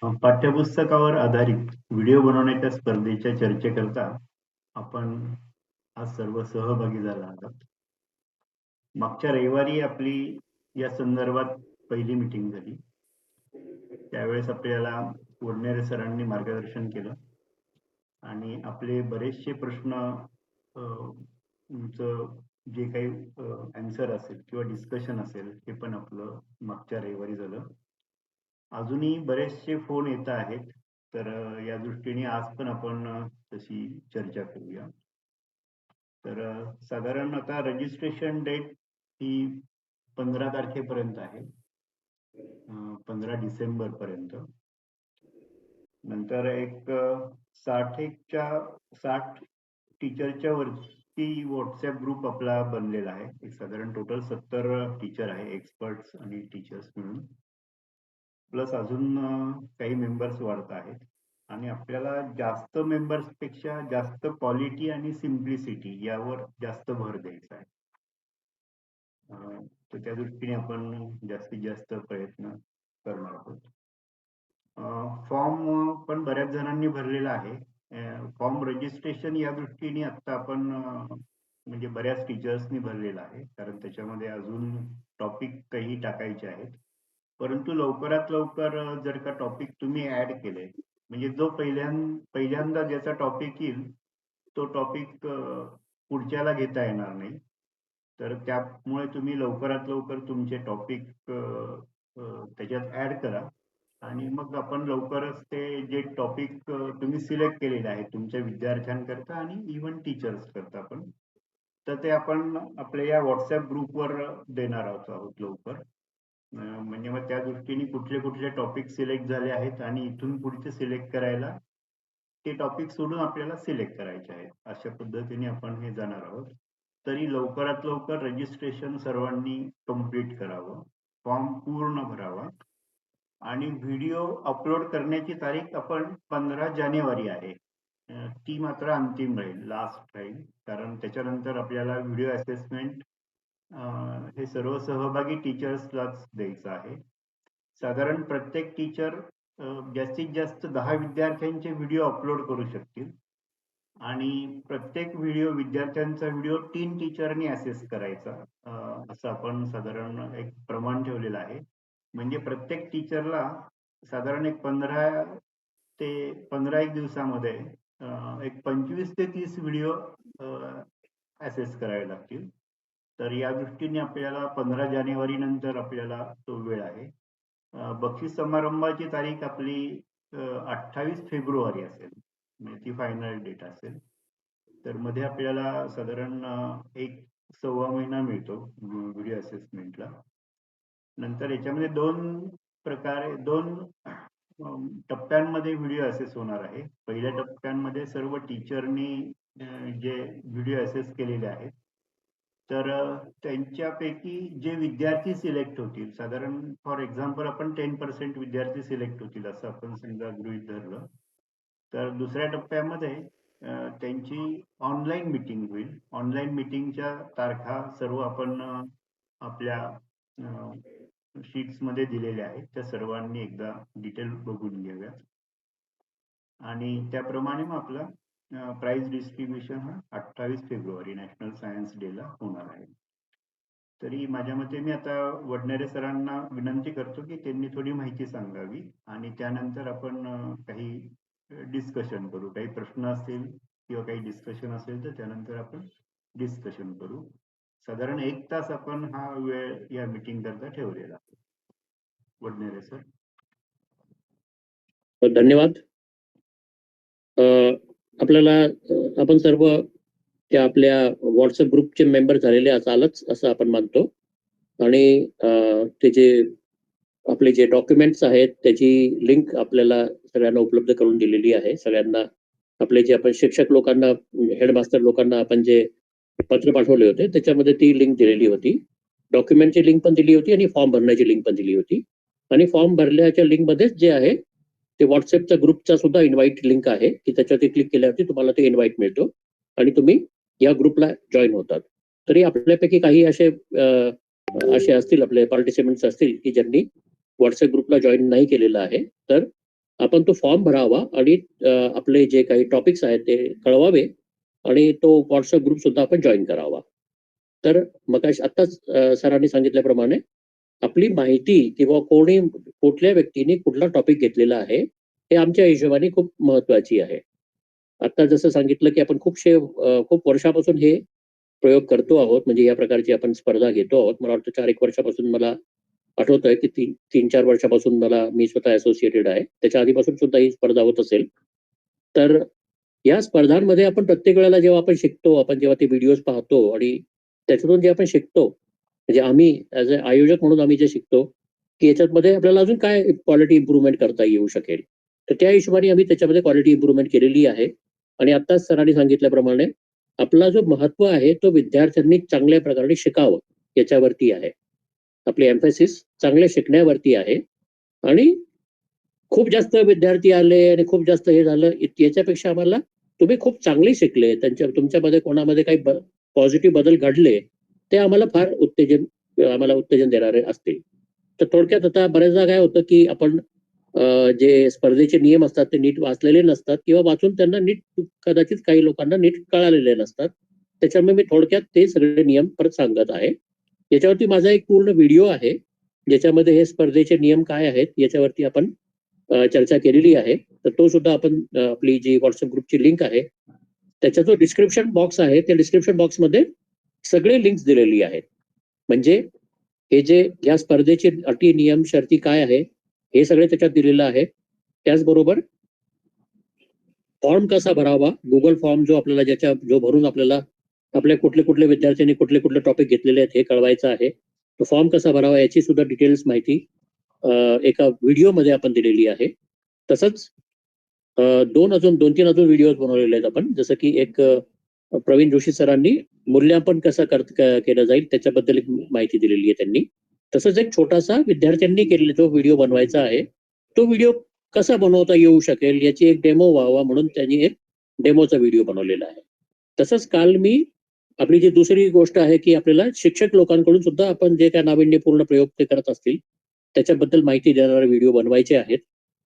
पाठ्यपुस्तकावर आधारित व्हिडिओ बनवण्याच्या स्पर्धेच्या चर्चेकरता आपण आज सर्व सहभागी झाला आहात. मागच्या रविवारी आपली या संदर्भात पहिली मीटिंग झाली. त्यावेळेस आपल्याला वडनेरे सरांनी मार्गदर्शन केलं आणि आपले बरेचसे प्रश्न तुमचं जे काही आन्सर असेल किंवा डिस्कशन असेल हे पण आपलं मागच्या रविवारी झालं. अजूनही बरेचसे फोन येत आहेत, तर या दृष्टीने आज पण आपण तशी चर्चा करूया. तर साधारण आता रजिस्ट्रेशन डेट ही 15 तारखेपर्यंत आहे, 15 डिसेंबर पर्यंत. नंतर एक 60 टीचरच्या वरती व्हॉट्सअप ग्रुप आपला बनलेला आहे. एक साधारण टोटल 70 टीचर आहे, एक्सपर्ट्स आणि टीचर्स मिळून. प्लस अजून काही मेंबर्स वाढत आहेत आणि आपल्याला जास्त मेंबर्स पेक्षा जास्त क्वालिटी आणि सिम्प्लिसिटी यावर जास्त भर द्यायचा आहे. तर त्या दृष्टीने आपण जास्तीत जास्त प्रयत्न करणार आहोत. फॉर्म पण बऱ्याच जणांनी भरलेला आहे. फॉर्म रजिस्ट्रेशन या दृष्टीने आता आपण म्हणजे बऱ्याच टीचर्सनी भरलेला आहे, कारण त्याच्यामध्ये अजून टॉपिक काही टाकायचे आहेत. परंतु लवकरात लवकर जर का टॉपिक तुम्ही ऍड केले, म्हणजे जो पहिल्यांदा ज्याचा टॉपिक येईल तो टॉपिक पुढच्याला घेता येणार नाही. तर त्यामुळे तुम्ही लवकरात लवकर तुमचे टॉपिक त्याच्यात ऍड करा आणि मग आपण लवकरच ते जे टॉपिक तुम्ही सिलेक्ट केलेले आहे तुमच्या विद्यार्थ्यांकरता आणि इव्हन टीचर्स करता पण, तर ते आपण आपल्या या व्हॉट्सअप ग्रुपवर देणार आहोत लवकर. म्हणजे मग त्या दृष्टीने कुठले कुठले टॉपिक सिलेक्ट झाले आहेत आणि इथून पुढचे सिलेक्ट करायला ते टॉपिक सोडून आपल्याला सिलेक्ट करायचे आहेत, अशा पद्धतीने आपण हे जाणार आहोत. तरी लवकरात लवकर रजिस्ट्रेशन सर्वांनी कंप्लीट करावं, फॉर्म पूर्ण भरावा आणि व्हिडिओ अपलोड करण्याची तारीख आपण 15 जानेवारी आहे, ती मात्र अंतिम राहील, लास्ट राहील. कारण त्याच्यानंतर आपल्याला व्हिडिओ असेसमेंट हे सर्व सहभागी टीचर्सलाच द्यायचं आहे. साधारण प्रत्येक टीचर जास्तीत जास्त 10 विद्यार्थ्यांचे व्हिडिओ अपलोड करू शकतील आणि प्रत्येक विद्यार्थ्यांचा व्हिडिओ 3 टीचरनी असेस करायचा, असं आपण साधारण एक प्रमाण ठेवलेलं आहे. म्हणजे प्रत्येक टीचरला साधारण एक 15 एक दिवसामध्ये एक 25 ते 30 व्हिडिओ असेस करावे लागतील. तर या दृष्टीने आपल्याला 15 जानेवारी नंतर आपल्याला तो वेळ आहे. बक्षीस समारंभाची तारीख आपली 28 फेब्रुवारी असेल, म्हणजे ती फायनल डेट असेल. तर मध्ये आपल्याला साधारण 1-1.25 महिना मिळतो व्हिडिओ असेसमेंटला. नंतर याच्यामध्ये दोन टप्प्यांमध्ये व्हिडिओ असेस होणार आहे. पहिल्या टप्प्यांमध्ये सर्व टीचरनी जे व्हिडिओ असेस केलेले आहेत, तर त्यांच्यापैकी जे विद्यार्थी सिलेक्ट होतील, साधारण फॉर एक्झाम्पल आपण 10% विद्यार्थी सिलेक्ट होतील असं आपण समजा गृहीत धरलं, तर दुसऱ्या टप्प्यामध्ये त्यांची ऑनलाईन मीटिंग होईल. ऑनलाईन मीटिंगच्या तारखा सर्व आपण आपल्या शीट्स मध्ये दिलेल्या आहेत, त्या सर्वांनी एकदा डिटेल बघून घ्याव्यात आणि त्याप्रमाणे मग आपला प्राइज डिस्ट्रीब्युशन हा 28 फेब्रुवारी नॅशनल सायन्स डे ला होणार आहे. तरी माझ्या मते मी आता वडनेरे सरांना विनंती करतो की त्यांनी थोडी माहिती सांगावी आणि त्यानंतर आपण काही डिस्कशन करू. काही प्रश्न असतील किंवा काही डिस्कशन असेल तर त्यानंतर आपण डिस्कशन करू. साधारण 1 तास आपण हा वेळ या मीटिंग करता ठेवलेला आहे. वडनेरे सर. धन्यवाद. आपल्याला आपण सर्व त्या आपल्या व्हॉट्सअप ग्रुपचे मेंबर झालेले असालच असं आपण मानतो आणि ते जे आपले जे डॉक्युमेंट्स आहेत त्याची लिंक आपल्याला सगळ्यांना उपलब्ध करून दिलेली आहे. सगळ्यांना आपले जे आपण शिक्षक लोकांना, हेडमास्टर लोकांना आपण जे पत्र पाठवले होते त्याच्यामध्ये ती लिंक दिलेली होती. डॉक्युमेंटची लिंक पण दिली होती आणि फॉर्म भरण्याची लिंक पण दिली होती. आणि फॉर्म भरल्याच्या लिंकमध्येच जे आहे ते व्हॉट्सअपच्या ग्रुपचा सुद्धा इन्व्हाइट लिंक आहे की त्याच्यावरती क्लिक केल्यावरती तुम्हाला ते इन्व्हाइट मिळतो आणि तुम्ही या ग्रुपला जॉईन होतात. तरी आपल्यापैकी काही असे असतील, आपले पार्टिसिपेंट्स असतील की ज्यांनी व्हॉट्सअप ग्रुपला जॉईन नाही केलेलं आहे, तर आपण तो फॉर्म भरावा आणि आपले जे काही टॉपिक्स आहेत ते कळवावे आणि तो व्हॉट्सअप ग्रुप सुद्धा आपण जॉईन करावा. तर मग आत्ताच सरांनी सांगितल्याप्रमाणे आपली माहिती किंवा कुठल्या व्यक्तीने कुठला टॉपिक घेतलेला आहे हे आमच्या हिशोबाने खूप महत्वाची आहे. आता जसं सांगितलं की आपण खूप वर्षापासून हे प्रयोग करतो आहोत, म्हणजे या प्रकारची आपण स्पर्धा घेतो आहोत. मला वाटतं 4-1 वर्षापासून मला आठवतंय की 3-4 वर्षापासून मी स्वतः असोसिएटेड आहे. त्याच्या आधीपासून सुद्धा ही स्पर्धा होत असेल. तर या स्पर्धांमध्ये आपण प्रत्येक वेळेला जेव्हा आपण शिकतो, आपण जेव्हा ते व्हिडिओज पाहतो आणि त्याच्यातून जे आपण शिकतो, म्हणजे आम्ही ॲज अ आयोजक म्हणून आम्ही जे शिकतो, की याच्यामध्ये आपल्याला अजून काय क्वालिटी इम्प्रूव्हमेंट करता येऊ शकेल. तर त्या हिशोबाने आम्ही त्याच्यामध्ये क्वालिटी इम्प्रूव्हमेंट केलेली आहे. आणि आत्ताच सरांनी सांगितल्याप्रमाणे आपला जो महत्व आहे तो विद्यार्थ्यांनी चांगल्या प्रकारे शिकावं याच्यावरती आहे. आपली एम्फॅसिस चांगले शिकण्यावरती आहे. आणि खूप जास्त विद्यार्थी आले आणि खूप जास्त हे झालं याच्यापेक्षा आम्हाला तुम्ही खूप चांगले शिकले, तुमच्यामध्ये कोणामध्ये काही पॉझिटिव्ह बदल घडले, ते आम्हाला फार आम्हाला उत्तेजन देणारे असतील. तर थोडक्यात आता बऱ्याचदा काय होतं की आपण जे स्पर्धेचे नियम असतात ते नीट वाचलेले नसतात किंवा वाचून त्यांना नीट कदाचित काही लोकांना नीट कळालेले नसतात. त्याच्यामुळे मी थोडक्यात ते सगळे नियम परत सांगत आहे. याच्यावरती माझा एक पूर्ण व्हिडिओ आहे, ज्याच्यामध्ये हे स्पर्धेचे नियम काय आहेत याच्यावरती आपण चर्चा केलेली आहे. तर तो सुद्धा आपण आपली जी व्हॉट्सअप ग्रुपची लिंक आहे, त्याचा जो डिस्क्रिप्शन बॉक्स आहे, त्या डिस्क्रिप्शन बॉक्समध्ये सगळे लिंक्स दिलेली आहेत. म्हणजे हे जे या स्पर्धेचे अटी, नियम, शर्ती काय आहे, हे सगळे त्याच्यात दिलेलं आहे. त्याचबरोबर फॉर्म कसा भरावा, गुगल फॉर्म जो भरून आपल्याला आपल्या कुठले विद्यार्थ्यांनी कुठले टॉपिक घेतलेले आहेत हे कळवायचं आहे. तो फॉर्म कसा भरावा याची सुद्धा डिटेल्स माहिती एका व्हिडिओमध्ये आपण दिलेली आहे. तसंच 2-3 अजून व्हिडिओज बनवलेले आहेत आपण. जसं की एक प्रवीण जोशी सरांनी मूल्यांकन कसं केलं जाईल त्याच्याबद्दल एक माहिती दिलेली आहे त्यांनी. तसंच एक छोटासा विद्यार्थ्यांनी केलेला जो व्हिडिओ बनवायचा आहे, तो व्हिडिओ कसा बनवता येऊ शकेल याची एक डेमो व्हावा म्हणून त्यांनी एक डेमोचा व्हिडिओ बनवलेला आहे. तसंच काल मी आपली जी दुसरी गोष्ट आहे की आपल्याला शिक्षक लोकांकडून सुद्धा आपण जे काही नाविन्यपूर्ण प्रयोग ते करत असतील त्याच्याबद्दल माहिती देणारे व्हिडिओ बनवायचे आहेत.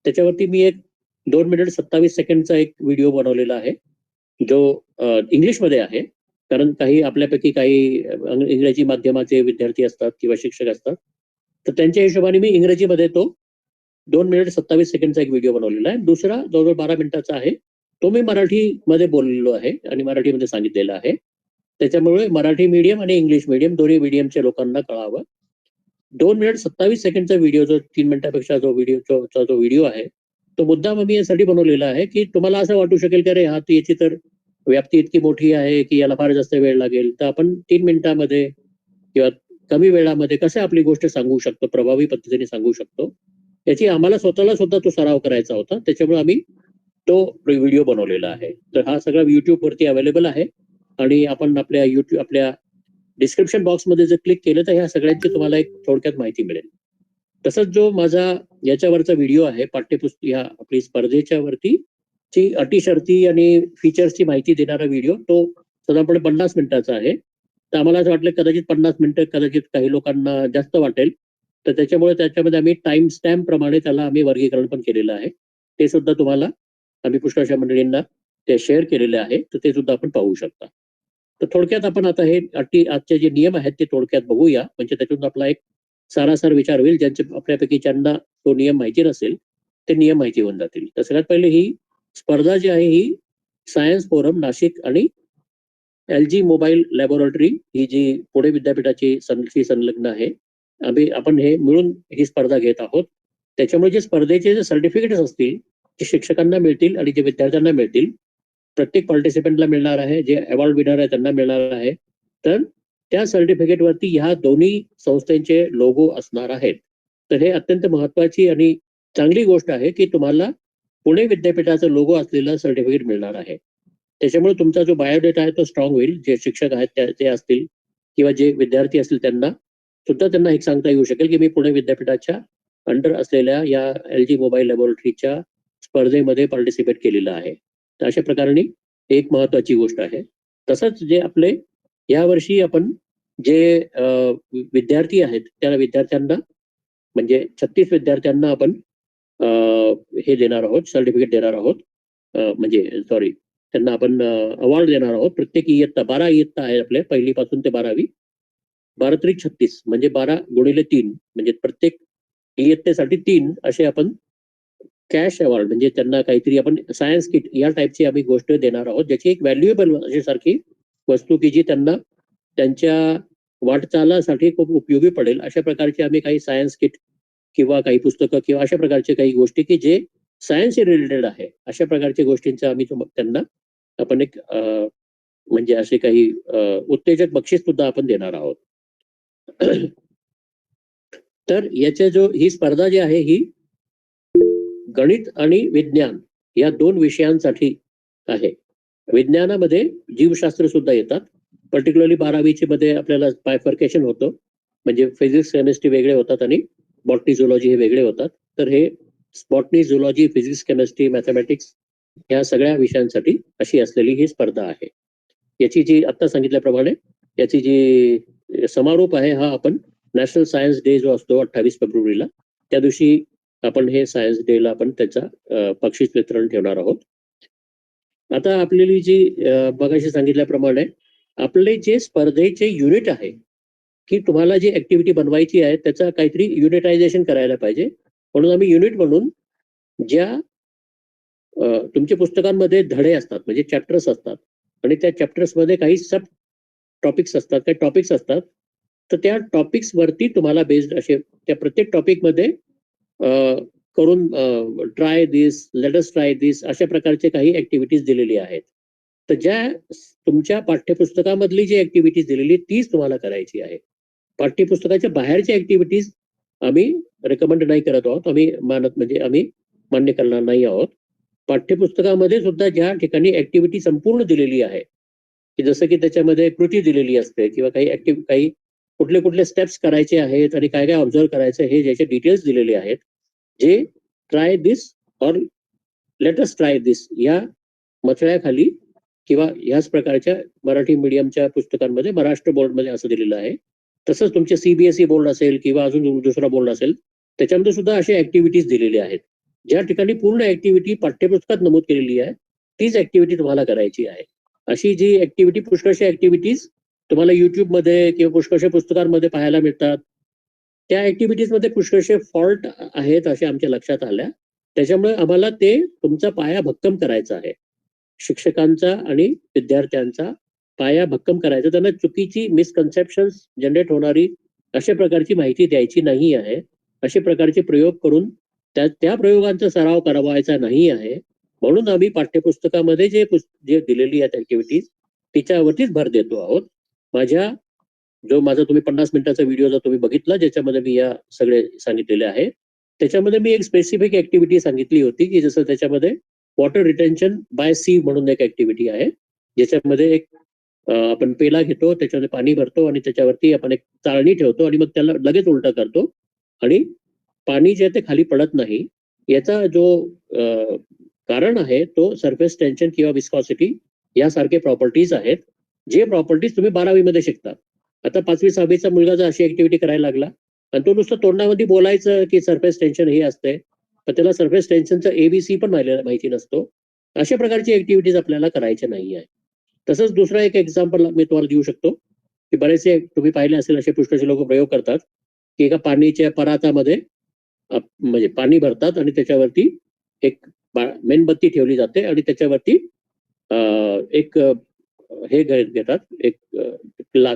त्याच्यावरती मी एक 2 मिनिट 27 सेकंडचा एक व्हिडिओ बनवलेला आहे, जो इंग्लिशमध्ये आहे. कारण आपल्यापैकी काही इंग्रजी माध्यमाचे विद्यार्थी असतात किंवा शिक्षक असतात. तर त्यांच्या हिशोबाने मी इंग्रजीमध्ये तो 2 मिनिट 27 सेकंडचा एक व्हिडिओ बनवलेला आहे. दुसरा जवळजवळ 12 मिनिटाचा आहे. तो मी मराठीमध्ये बोललेलो आहे आणि मराठीमध्ये सांगितलेला आहे. त्याच्यामुळे मराठी मीडियम आणि इंग्लिश मीडियम दोन्ही मीडियमच्या लोकांना कळावं. 2 मिनिट 27 सेकंडचा व्हिडिओ, जो 3 मिनिटापेक्षा जो व्हिडिओ आहे, तो मुद्दाम आम्ही यासाठी बनवलेला आहे की तुम्हाला असं वाटू शकेल की अरे याची तर व्याप्ती इतकी मोठी आहे की याला फार जास्त वेळ लागेल. तर आपण 3 मिनिटामध्ये किंवा कमी वेळामध्ये कसं आपली गोष्ट सांगू शकतो, प्रभावी पद्धतीने सांगू शकतो, याची आम्हाला स्वतःला सुद्धा तो सराव करायचा होता. त्याच्यामुळे आम्ही तो व्हिडिओ बनवलेला आहे. तर हा सगळा YouTube वरती अवेलेबल आहे आणि आपण आपल्या डिस्क्रिप्शन बॉक्समध्ये जर क्लिक केलं तर ह्या सगळ्यांची तुम्हाला एक थोडक्यात माहिती मिळेल. तसंच जो माझा याच्यावरचा व्हिडिओ आहे, पाठ्यपुस्तक या आपली स्पर्धेच्या वरती ची अटी, शर्ती आणि फीचर्सची माहिती देणारा व्हिडिओ, तो साधारणपणे 50 मिनिटाचा आहे. तर आम्हाला असं वाटलं कदाचित 50 मिनिटं कदाचित काही लोकांना जास्त वाटेल. तर त्याच्यामुळे त्याच्यामध्ये आम्ही टाइम स्टॅम्प प्रमाणे त्याला आम्ही वर्गीकरण पण केलेलं आहे. ते सुद्धा तुम्हाला आम्ही पुष्कळशा मंडळींना ते शेअर केलेले आहे. तर ते सुद्धा आपण पाहू शकता. तर थोडक्यात आपण आता हे आजचे जे नियम आहेत ते थोडक्यात बघूया. म्हणजे त्याच्यातून आपला एक सारासार विचार होईल. आपल्यापैकी ज्यांना तो नियम माहिती नसेल, ते नियम माहिती होऊन जातील. तर सगळ्यात पहिले ही स्पर्धा जी आहे ही सायन्स फोरम नाशिक आणि LG मोबाईल लॅबोरेटरी ही जी पुणे विद्यापीठाची संलग्न आहे. आपण हे मिळून ही स्पर्धा घेत आहोत. त्याच्यामुळे जे स्पर्धेचे जे सर्टिफिकेट्स असतील ते शिक्षकांना मिळतील आणि जे विद्यार्थ्यांना मिळतील. प्रत्येक पार्टिसिपंटला मिळणार आहे. जे अवॉर्ड विनर आहे त्यांना मिळणार आहे. तर त्या सर्टिफिकेटवरती ह्या दोन्ही संस्थांचे लोगो असणार आहेत. तर हे अत्यंत महत्वाची आणि चांगली गोष्ट आहे की तुम्हाला पुणे विद्यापीठाचा लोगो असलेला सर्टिफिकेट मिळणार आहे. त्याच्यामुळे तुमचा जो बायोडेटा आहे तो स्ट्रॉंग होईल. जे शिक्षक आहेत ते असतील किंवा जे विद्यार्थी असतील त्यांना सुद्धा त्यांना एक सांगता येऊ शकेल की मी पुणे विद्यापीठाच्या अंडर असलेल्या या LG मोबाईल लॅबोरेटरीच्या स्पर्धेमध्ये पार्टिसिपेट केलेलं आहे. तर अशा प्रकारे एक महत्वाची गोष्ट आहे. तसंच जे आपले यावर्षी आपण जे विद्यार्थी आहेत त्या विद्यार्थ्यांना म्हणजे 36 विद्यार्थ्यांना आपण हे देणार आहोत, सर्टिफिकेट देणार आहोत, म्हणजे सॉरी त्यांना आपण अवॉर्ड देणार आहोत. प्रत्येक इयत्ता 12 इयत्ता आहे आपल्या, पहिलीपासून ते 12वी. 12 त्रिक 36 म्हणजे 12 गुणिले 3 म्हणजे प्रत्येक इयत्तेसाठी 3 असे आपण कॅश अवॉर्ड म्हणजे त्यांना काहीतरी आपण सायन्स किट या टाईपची आम्ही गोष्ट देणार आहोत, ज्याची एक व्हॅल्युएबल अशी सारखी वस्तू की जी त्यांना त्यांच्या वाटचालासाठी खूप उपयोगी पडेल अशा प्रकारची आम्ही काही सायन्स किट किंवा काही पुस्तकं किंवा अशा प्रकारचे काही गोष्टी की जे सायन्सशी रिलेटेड आहे अशा प्रकारच्या गोष्टींचा आम्ही त्यांना आपण एक म्हणजे असे काही उत्तेजक बक्षीस सुद्धा आपण देणार आहोत. तर याच्या ही स्पर्धा जी आहे ही गणित आणि विज्ञान या 2 विषयांसाठी आहे. विज्ञानामध्ये जीवशास्त्र सुद्धा येतात. पर्टिक्युलरली 12वीचे मध्ये आपल्याला बायफर्केशन होतं, म्हणजे फिजिक्स केमिस्ट्री वेगळे होतात आणि बॉटनी झुलॉजी हे वेगळे होतात. तर हे botany zoology physics chemistry mathematics या सगळ्या विषयांसाठी अशी असलेली ही स्पर्धा आहे. याची जी आता सांगितल्याप्रमाणे याची जी समारोप आहे हा आपण नॅशनल सायन्स डे जो असतो 28 फेब्रुवारीला त्या दिवशी आपण हे सायन्स डेला आपण त्याचा बक्षीस वितरण ठेवणार आहोत. आता आपल्याला जी मगाशी सांगितल्याप्रमाणे आपले जे स्पर्धेचे युनिट आहे की तुम्हाला जी ऍक्टिव्हिटी बनवायची आहे त्याचा काहीतरी युनिटायझेशन करायला पाहिजे, म्हणून आम्ही युनिट म्हणून ज्या तुमच्या पुस्तकांमध्ये धडे असतात म्हणजे चॅप्टर्स असतात आणि त्या चॅप्टर्स मध्ये काही सब टॉपिक्स असतात, काही टॉपिक्स असतात, तर त्या टॉपिक्स वरती तुम्हाला बेस्ड असे त्या प्रत्येक टॉपिक मध्ये करून try this, let us try दिस अशा प्रकारचे काही ऍक्टिव्हिटीज दिलेली आहेत. तर ज्या तुमच्या पाठ्यपुस्तकामधली जी ऍक्टिव्हिटीज दिलेली तीच तुम्हाला करायची आहे. पाठ्यपुस्तकाच्या बाहेरच्या ऍक्टिव्हिटीज आम्ही रेकमेंड नाही करत आहोत, आम्ही म्हणजे आम्ही मान्य करणार नाही आहोत. पाठ्यपुस्तकामध्ये सुद्धा ज्या ठिकाणी ऍक्टिव्हिटी संपूर्ण दिलेली आहे की जसं की त्याच्यामध्ये कृती दिलेली असते किंवा काही कुठले कुठले स्टेप्स करायचे आहेत आणि काय काय ऑब्झर्व करायचं हे ज्याचे डिटेल्स दिलेले आहेत, जे ट्राय दिस और लेट अस ट्राय दिस या मथळ्याखाली किंवा याच प्रकारच्या मराठी मीडियमच्या पुस्तकांमध्ये महाराष्ट्र बोर्डमध्ये असं दिलेलं आहे. तसंच तुमचे CBSE बोर्ड असेल किंवा अजून दुसरा बोर्ड असेल त्याच्यामध्ये सुद्धा अशा ऍक्टिव्हिटीज दिलेल्या आहेत. ज्या ठिकाणी पूर्ण ऍक्टिव्हिटी पाठ्यपुस्तकात नमूद केलेली आहे तीच ऍक्टिव्हिटी तुम्हाला करायची आहे. अशी जी ऍक्टिव्हिटी पुष्कळशा ऍक्टिव्हिटीज तुम्हाला युट्यूबमध्ये किंवा पुष्कळशा पुस्तकांमध्ये पाहायला मिळतात. त्या ऍक्टिव्हिटीज मध्ये पुष्कळशे फॉल्ट आहेत असे आमच्या लक्षात आल्या. त्याच्यामुळे आम्हाला ते तुमचा पाया भक्कम करायचा आहे. शिक्षकांचा आणि विद्यार्थ्यांचा पाया भक्कम करायचा, त्यांना चुकीची मिसकन्सेप्शन्स जनरेट होणारी अशा प्रकारची माहिती द्यायची नाही आहे. अशा प्रकारचे प्रयोग करून त्या प्रयोगांचा सराव करावायचा नाही आहे. म्हणून आम्ही पाठ्यपुस्तकामध्ये जे दिलेली आहेत ऍक्टिव्हिटीज तिच्यावरतीच भर देतो आहोत. माझा तुम्ही 50 मिनिटाचा व्हिडिओ जर तुम्ही बघितला ज्याच्यामध्ये मी या सगळे सांगितलेले आहे, त्याच्यामध्ये मी एक स्पेसिफिक ऍक्टिव्हिटी सांगितली होती की जसं त्याच्यामध्ये वॉटर रिटेन्शन बाय सी म्हणून एक ऍक्टिव्हिटी आहे, ज्याच्यामध्ये एक आपण पेला घेतो, त्याच्यामध्ये पाणी भरतो आणि त्याच्यावरती आपण एक चाळणी ठेवतो आणि मग त्याला लगेच उलटा करतो आणि पाणी जे ते खाली पडत नाही. याचा जो कारण आहे तो सरफेस टेन्शन किंवा विस्कॉसिटी यासारखे प्रॉपर्टीज आहेत, जे प्रॉपर्टीज तुम्ही 12वी मध्ये शिकता. आता 5वी 6वीचा मुलगा जर अशी ऍक्टिव्हिटी करायला लागला आणि तो नुसतं तोंडामध्ये बोलायचं की सरफेस टेन्शन हे असते, पण त्याला सरफेस टेन्शनचा ABC पण माहिती नसतो. अशा प्रकारची ऍक्टिव्हिटीज आपल्याला करायच्या नाही आहे. तसंच दुसरा एक एक्झाम्पल मी तुम्हाला देऊ शकतो की बरेचसे तुम्ही पाहिले असेल असे पुष्कळचे लोक प्रयोग करतात की एका पाणीच्या परातामध्ये म्हणजे पाणी भरतात आणि त्याच्यावरती एक मेणबत्ती ठेवली जाते आणि त्याच्यावरती एक हे घेतात, एक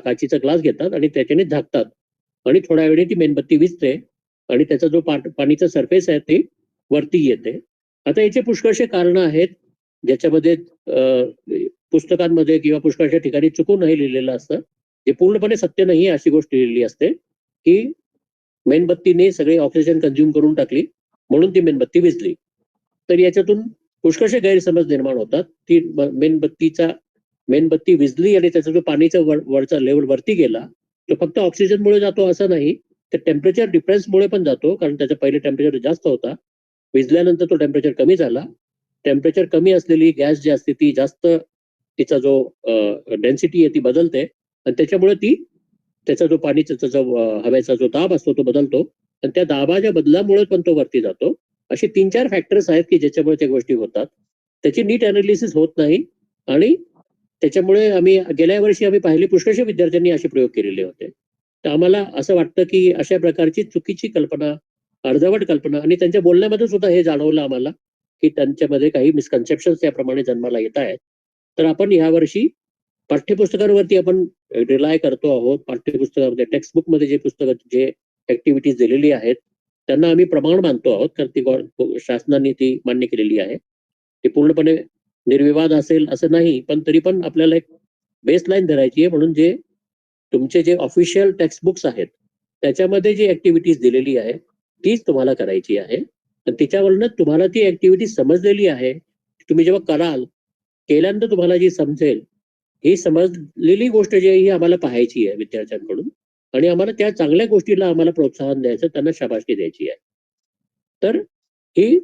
काचीचा ग्लास घेतात आणि त्याच्याने झाकतात आणि थोड्या वेळी ती मेणबत्ती विझते आणि त्याचा जो पाणीचा सरफेस आहे ते वरती येते. आता याचे पुष्कळशे कारण आहेत ज्याच्यामध्ये पुस्तकांमध्ये किंवा पुष्कळशा ठिकाणी चुकूनही लिहिलेलं असतं, जे पूर्णपणे सत्य नाही अशी गोष्ट लिहिलेली असते की मेणबत्तीने सगळे ऑक्सिजन कंझ्युम करून टाकली म्हणून ती मेणबत्ती विझली. तर याच्यातून पुष्कळशे गैरसमज निर्माण होतात. ती मेणबत्ती विझली आणि त्याचा जो पाणीचा वरचा लेवल वरती गेला तो फक्त ऑक्सिजनमुळे जातो असं नाही, तर टेम्परेचर डिफरन्समुळे पण जातो, कारण त्याचं पहिले टेम्परेचर जास्त होता, विझल्यानंतर तो टेम्परेचर कमी झाला. टेम्परेचर कमी असलेली गॅस जी असते ती जास्त तिचा जो डेन्सिटी आहे ती बदलते आणि त्याच्यामुळे त्याचा जो पाणीचा जो हवेचा जो दाब असतो तो बदलतो आणि त्या दाबाच्या बदलामुळे पण तो वरती जातो असे 3-4 फॅक्टर्स आहेत की ज्याच्यामुळे त्या गोष्टी होतात. त्याची नीट अनालिसिस होत नाही आणि त्याच्यामुळे आम्ही गेल्या वर्षी आम्ही पाहिले पुष्कळशा विद्यार्थ्यांनी असे प्रयोग केलेले होते. तर आम्हाला असं वाटतं की अशा प्रकारची चुकीची कल्पना, अर्धवट कल्पना आणि त्यांच्या बोलण्यामध्ये सुद्धा हे जाणवलं आम्हाला की त्यांच्यामध्ये काही मिसकन्सेप्शन्स त्याप्रमाणे जन्माला येत आहेत. तर आपण यावर्षी पाठ्यपुस्तकांवरती आपण रिलाय करतो आहोत. पाठ्यपुस्तकामध्ये टेक्स्टबुकमध्ये जे पुस्तकं जे ऍक्टिव्हिटीज दिलेली आहेत त्यांना आम्ही प्रमाण मानतो आहोत कारण ती शासनाने ती मान्य केलेली आहे. ती पूर्णपणे निर्विवाद असेल असं नाही, पण तरी पण आपल्याला एक बेसलाईन धरायची आहे म्हणून जे तुमचे जे ऑफिशियल टेक्स्ट बुक्स आहेत त्याच्यामध्ये जी ऍक्टिव्हिटीज दिलेली आहे तीच तुम्हाला करायची आहे. आणि त्याच्यावरनं तुम्हाला ती ऍक्टिव्हिटी समजलेली आहे. तुम्ही जेव्हा कराल, केल्यानंतर तुम्हाला जी समजेल, ही समजलेली गोष्ट जी आहे ही आम्हाला पाहायची आहे विद्यार्थ्यांकडून आणि आम्हाला त्या चांगल्या गोष्टीला आम्हाला प्रोत्साहन द्यायचं, त्यांना शाबासकी द्यायची आहे. तर ही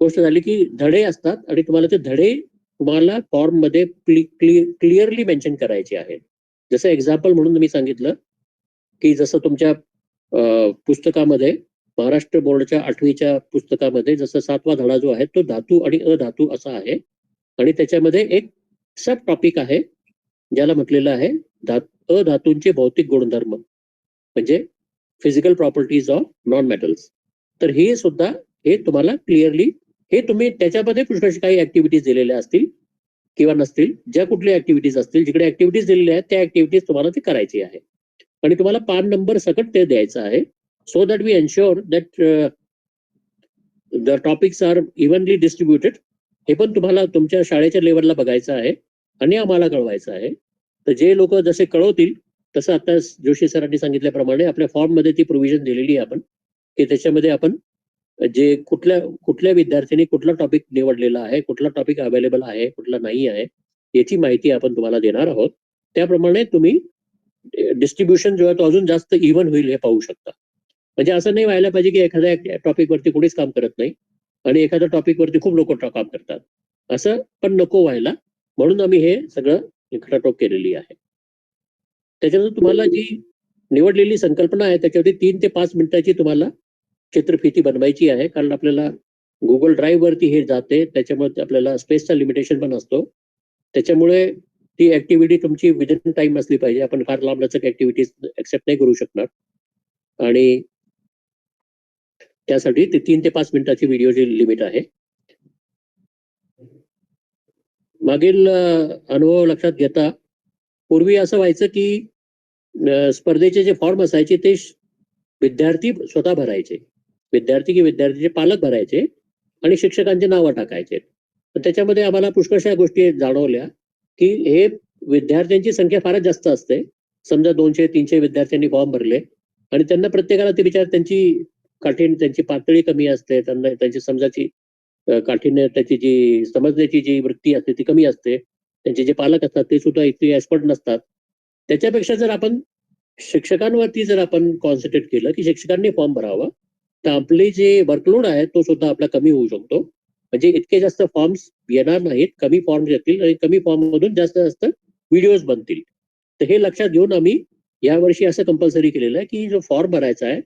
गोष्ट झाली की धडे असतात आणि तुम्हाला ते धडे तुम्हाला फॉर्ममध्ये क्लिअरली मेन्शन करायचे आहेत. जसं एक्झाम्पल म्हणून मी सांगितलं की जसं तुमच्या पुस्तकामध्ये महाराष्ट्र बोर्डच्या 8वीच्या पुस्तकामध्ये जसं 7वा धडा जो आहे तो धातू आणि अधातू असा आहे आणि त्याच्यामध्ये एक सब टॉपिक आहे ज्याला म्हटलेलं आहे अधातूंचे भौतिक गुणधर्म म्हणजे physical properties of non metals. तर हे सुद्धा हे तुम्हाला क्लिअरली हे तुम्ही त्याच्यामध्ये पुष्कळ काही ऍक्टिव्हिटीज दिलेल्या असतील किंवा नसतील, ज्या कुठल्या ऍक्टिव्हिटीज असतील जिकडे ऍक्टिव्हिटीज दिलेल्या आहेत त्या ऍक्टिव्हिटीज तुम्हाला ते करायची आहे आणि तुम्हाला पान नंबर सकट ते द्यायचं आहे so that we ensure that the topics are evenly distributed. हे पण तुम्हाला तुमच्या शाळेच्या लेवलला बघायचं आहे आणि आम्हाला कळवायचं आहे. तर जे लोक जसे कळवतील तसं आता जोशी सरांनी सांगितल्याप्रमाणे आपल्या फॉर्ममध्ये ती प्रोव्हिजन दिलेली आहे आपण की त्याच्यामध्ये आपण जे कुठल्या विद्यार्थ्यांनी कुठला टॉपिक निवडलेला आहे, कुठला टॉपिक अवेलेबल आहे, कुठला नाही आहे याची माहिती आपण तुम्हाला देणार आहोत. त्याप्रमाणे तुम्ही डिस्ट्रीब्युशन जो आहे तो अजून जास्त इव्हन होईल हे पाहू शकता. म्हणजे असं नाही व्हायला पाहिजे की एखाद्या टॉपिक वरती कोणीच काम करत नाही आणि एखाद्या टॉपिक वरती खूप लोक काम करतात. असं पण नको व्हायला म्हणून आम्ही हे सगळं खटाटोप केलेली आहे. त्याच्यानंतर तुम्हाला जी निवडलेली संकल्पना आहे त्याच्यावरती 3 ते 5 मिनिटाची तुम्हाला चित्रफिती बनवायची आहे कारण आपल्याला गुगल ड्राईव्ह वरती हे जाते त्याच्यामुळे आपल्याला स्पेसचा लिमिटेशन पण असतो. त्याच्यामुळे ती ऍक्टिव्हिटी तुमची विदिन टाइम असली पाहिजे. आपण फार लांब लचक ऍक्टिव्हिटीज ऍक्सेप्ट नाही करू शकणार आणि त्यासाठी ते 3 ते 5 मिनिटाची व्हिडिओची लिमिट आहे. मागील अनुभव लक्षात घेता पूर्वी असं व्हायचं की स्पर्धेचे जे फॉर्म असायचे ते विद्यार्थी स्वतः भरायचे. विद्यार्थी की विद्यार्थीचे पालक भरायचे आणि शिक्षकांची नावं टाकायचे. तर त्याच्यामध्ये आम्हाला पुष्कळशा गोष्टी जाणवल्या की हे विद्यार्थ्यांची संख्या फारच जास्त असते. समजा 200-300 विद्यार्थ्यांनी फॉर्म भरले आणि त्यांना प्रत्येकाला ते विचार त्यांची पातळी कमी असते. त्यांना त्यांची समजाची काठीण्य त्याची जी समजण्याची जी वृत्ती असते ती कमी असते. त्यांचे जे पालक असतात ते सुद्धा इतके एक्सपर्ट नसतात. त्याच्यापेक्षा जर आपण शिक्षकांवरती जर आपण कॉन्सन्ट्रेट केलं की शिक्षकांनी फॉर्म भरावा तर आपले जे वर्कलोड आहे तो सुद्धा आपला कमी होऊ शकतो. म्हणजे इतके जास्त फॉर्म्स येणार नाहीत, कमी फॉर्म्स येतील आणि कमी फॉर्म मधून जास्त व्हिडिओज बनतील. तर हे लक्षात घेऊन आम्ही यावर्षी असं कंपल्सरी केलेलं आहे की जो फॉर्म भरायचा आहे